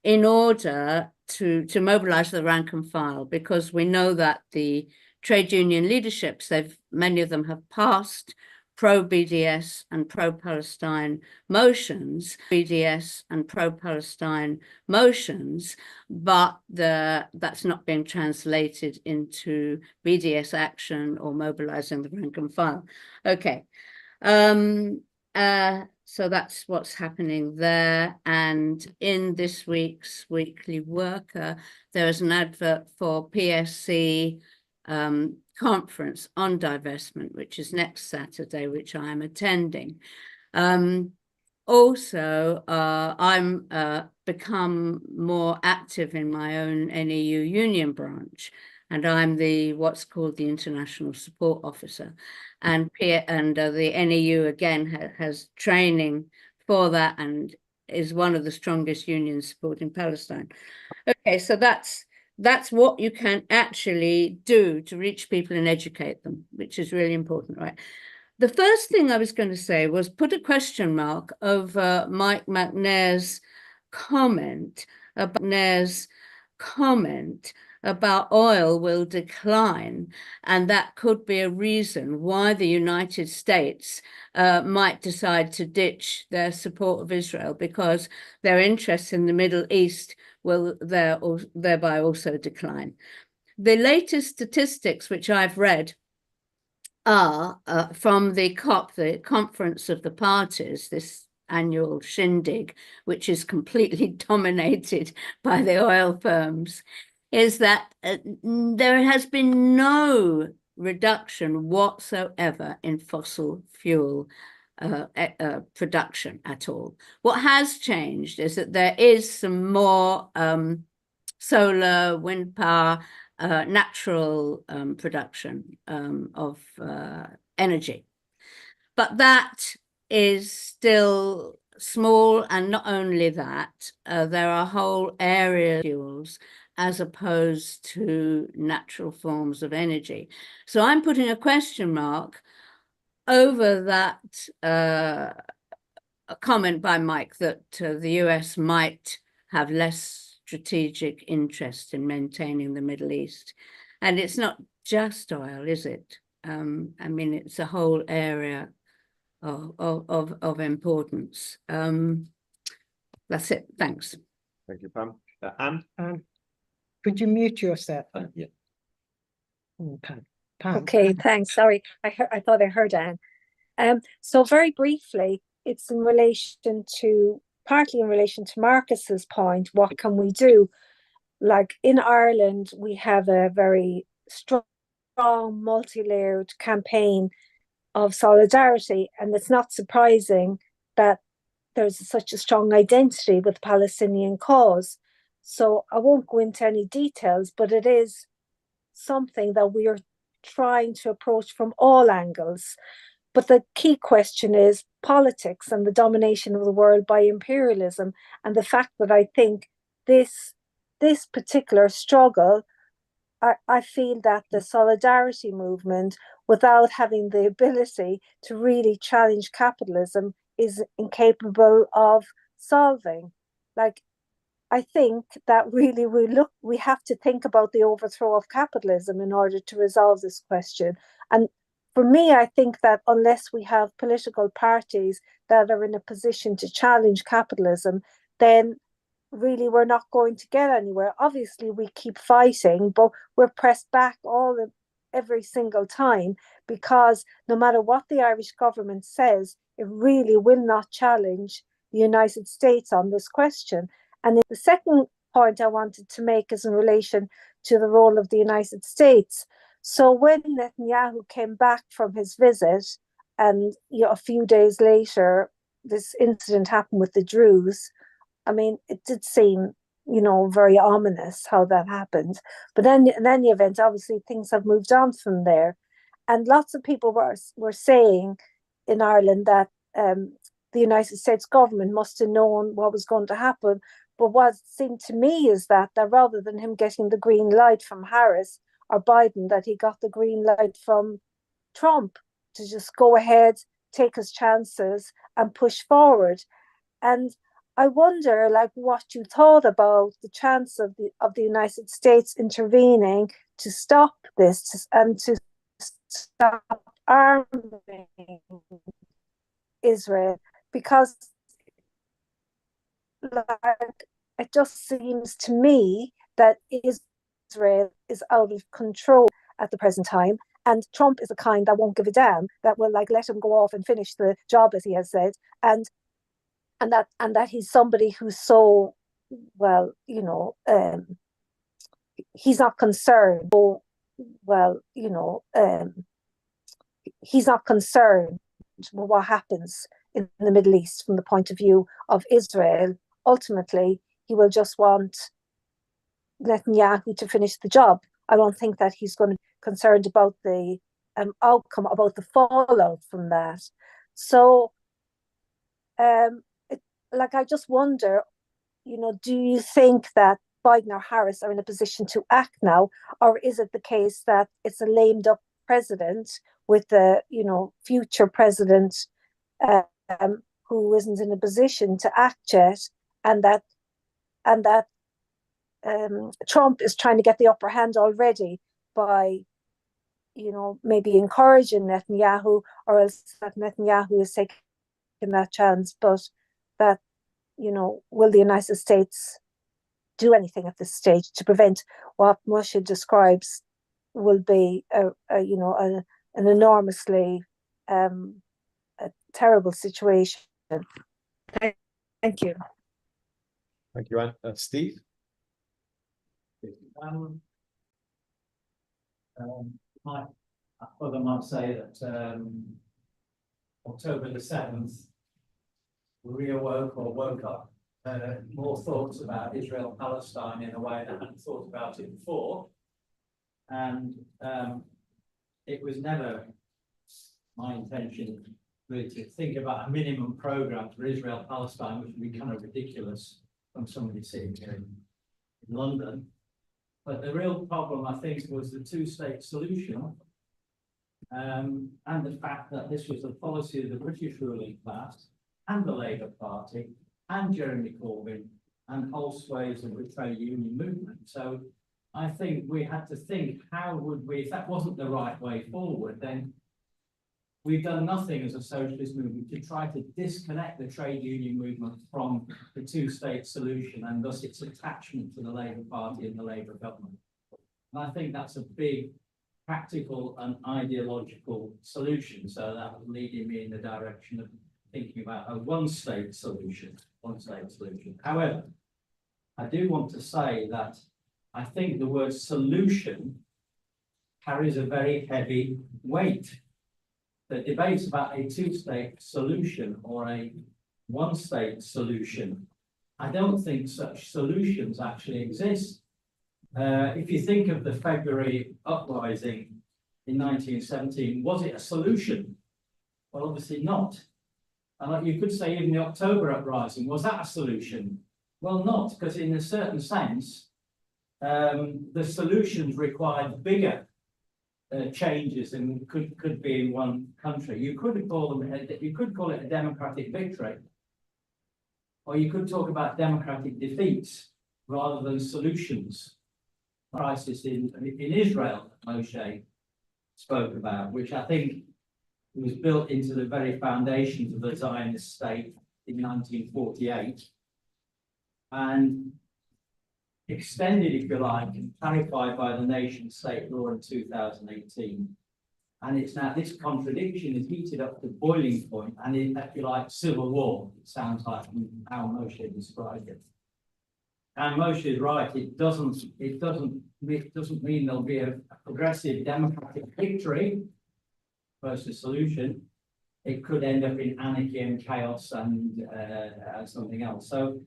in order to mobilize the rank and file, because we know that the trade union leaderships, many of them have passed pro-BDS and pro-Palestine motions, BDS and pro-Palestine motions, but that's not being translated into BDS action or mobilizing the rank and file. Okay. So that's what's happening there. And in this week's Weekly Worker, there is an advert for PSC conference on divestment, which is next Saturday, which I am attending. Also, I'm become more active in my own NEU union branch, and I'm what's called the International Support Officer. And the NEU again has training for that and is one of the strongest unions supporting Palestine. Okay, so that's what you can actually do to reach people and educate them, which is really important, right? The first thing I was going to say was put a question mark over Mike McNair's comment about oil will decline, and that could be a reason why the United States might decide to ditch their support of Israel, because their interests in the Middle East will thereby also decline. the latest statistics which I've read are from the COP, the Conference of the Parties, this annual shindig, which is completely dominated by the oil firms, is that there has been no reduction whatsoever in fossil fuel production at all. What has changed is that there is some more solar, wind power, natural production of energy. But that is still small, and not only that, there are whole areas of fuels as opposed to natural forms of energy. So I'm putting a question mark over that a comment by Mike that the US might have less strategic interest in maintaining the Middle East. And it's not just oil, is it? I mean, it's a whole area of importance. That's it. Thanks. Thank you, Pam. Anne? Could you mute yourself? Yeah. Okay. Pam. Okay, thanks. Sorry, I thought I heard Anne. So very briefly, it's in relation to, partly in relation to Marcus's point, what can we do? Like in Ireland, we have a very strong, multi-layered campaign of solidarity, and it's not surprising that there's such a strong identity with the Palestinian cause. So I won't go into any details, but it is something that we are trying to approach from all angles. But the key question is politics and the domination of the world by imperialism, and the fact that I think this particular struggle, I feel that the solidarity movement, without having the ability to really challenge capitalism, is incapable of solving. Like, I think that really we have to think about the overthrow of capitalism in order to resolve this question. And for me, I think that unless we have political parties that are in a position to challenge capitalism, then really we're not going to get anywhere. Obviously, we keep fighting, but we're pressed back every single time, because no matter what the Irish government says, it really will not challenge the United States on this question. And the second point I wanted to make is in relation to the role of the United States. So when Netanyahu came back from his visit, and a few days later, this incident happened with the Druze, I mean, it did seem, very ominous how that happened. But then in any event, obviously things have moved on from there. And lots of people were saying in Ireland that the United States government must have known what was going to happen. But what seemed to me is that rather than him getting the green light from Harris or Biden, that he got the green light from Trump to just go ahead, take his chances and push forward. And I wonder, what you thought about the chance of the United States intervening to stop this and to stop arming Israel, because it just seems to me that Israel is out of control at the present time, and Trump is the kind that won't give a damn, that will let him go off and finish the job, as he has said, and that he's somebody who's so, he's not concerned. He's not concerned with what happens in the Middle East from the point of view of Israel. Ultimately, he will just want Netanyahu to finish the job. I don't think that he's going to be concerned about the outcome, about the fallout from that. So, I just wonder, do you think that Biden or Harris are in a position to act now, or is it the case that it's a lamed up president with the future president who isn't in a position to act yet, and that Trump is trying to get the upper hand already by maybe encouraging Netanyahu, or else that Netanyahu is taking that chance, but that will the United States do anything at this stage to prevent what Moshé describes will be an enormously a terrible situation. Thank you. Thank you, Anne. Steve? I thought I might say that October the 7th, we awoke or woke up more thoughts about Israel-Palestine in a way that I hadn't thought about it before. And it was never my intention really to think about a minimum program for Israel-Palestine, which would be kind of ridiculous from somebody sitting here in London. But the real problem, I think, was the two-state solution, and the fact that this was the policy of the British ruling class and the Labour Party and Jeremy Corbyn and whole swathes of the trade union movement. So I think we had to think, how would we, if that wasn't the right way forward, then we've done nothing as a socialist movement to try to disconnect the trade union movement from the two-state solution and thus its attachment to the Labour Party and the Labour government. And I think that's a big practical and ideological solution. So that was leading me in the direction of thinking about a one-state solution, However, I do want to say that I think the word solution carries a very heavy weight. The debates about a two-state solution or a one-state solution, I don't think such solutions actually exist. If you think of the February uprising in 1917, was it a solution? Well, obviously not. And you could say even the October uprising, was that a solution? Well, not, because in a certain sense, the solutions required bigger changes than could be in one country. You could call it a democratic victory, or you could talk about democratic defeats rather than solutions. Crisis in Israel that Moshé spoke about, which I think was built into the very foundations of the Zionist state in 1948 and extended, if you like, and clarified by the nation state law in 2018. And it's now this contradiction is heated up to boiling point, and if you like, civil war, it sounds like how Moshé described it. And Moshé is right, it doesn't mean there'll be a progressive democratic victory versus solution. It could end up in anarchy and chaos and something else. So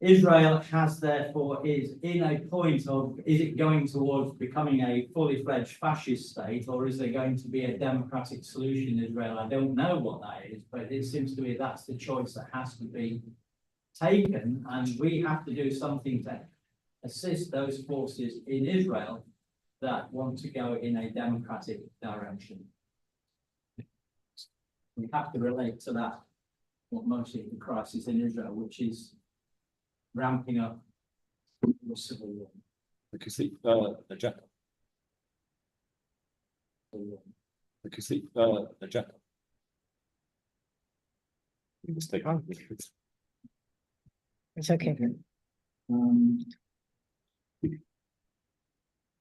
Israel has therefore is in a point of, is it going towards becoming a fully fledged fascist state, or is there going to be a democratic solution in Israel? I don't know what that is, but it seems to me that's the choice that has to be taken, and we have to do something to assist those forces in Israel that want to go in a democratic direction. We have to relate to that, what mostly the crisis in Israel, which is ramping up the civil war. Because the jackal. Because the jackal. It's okay.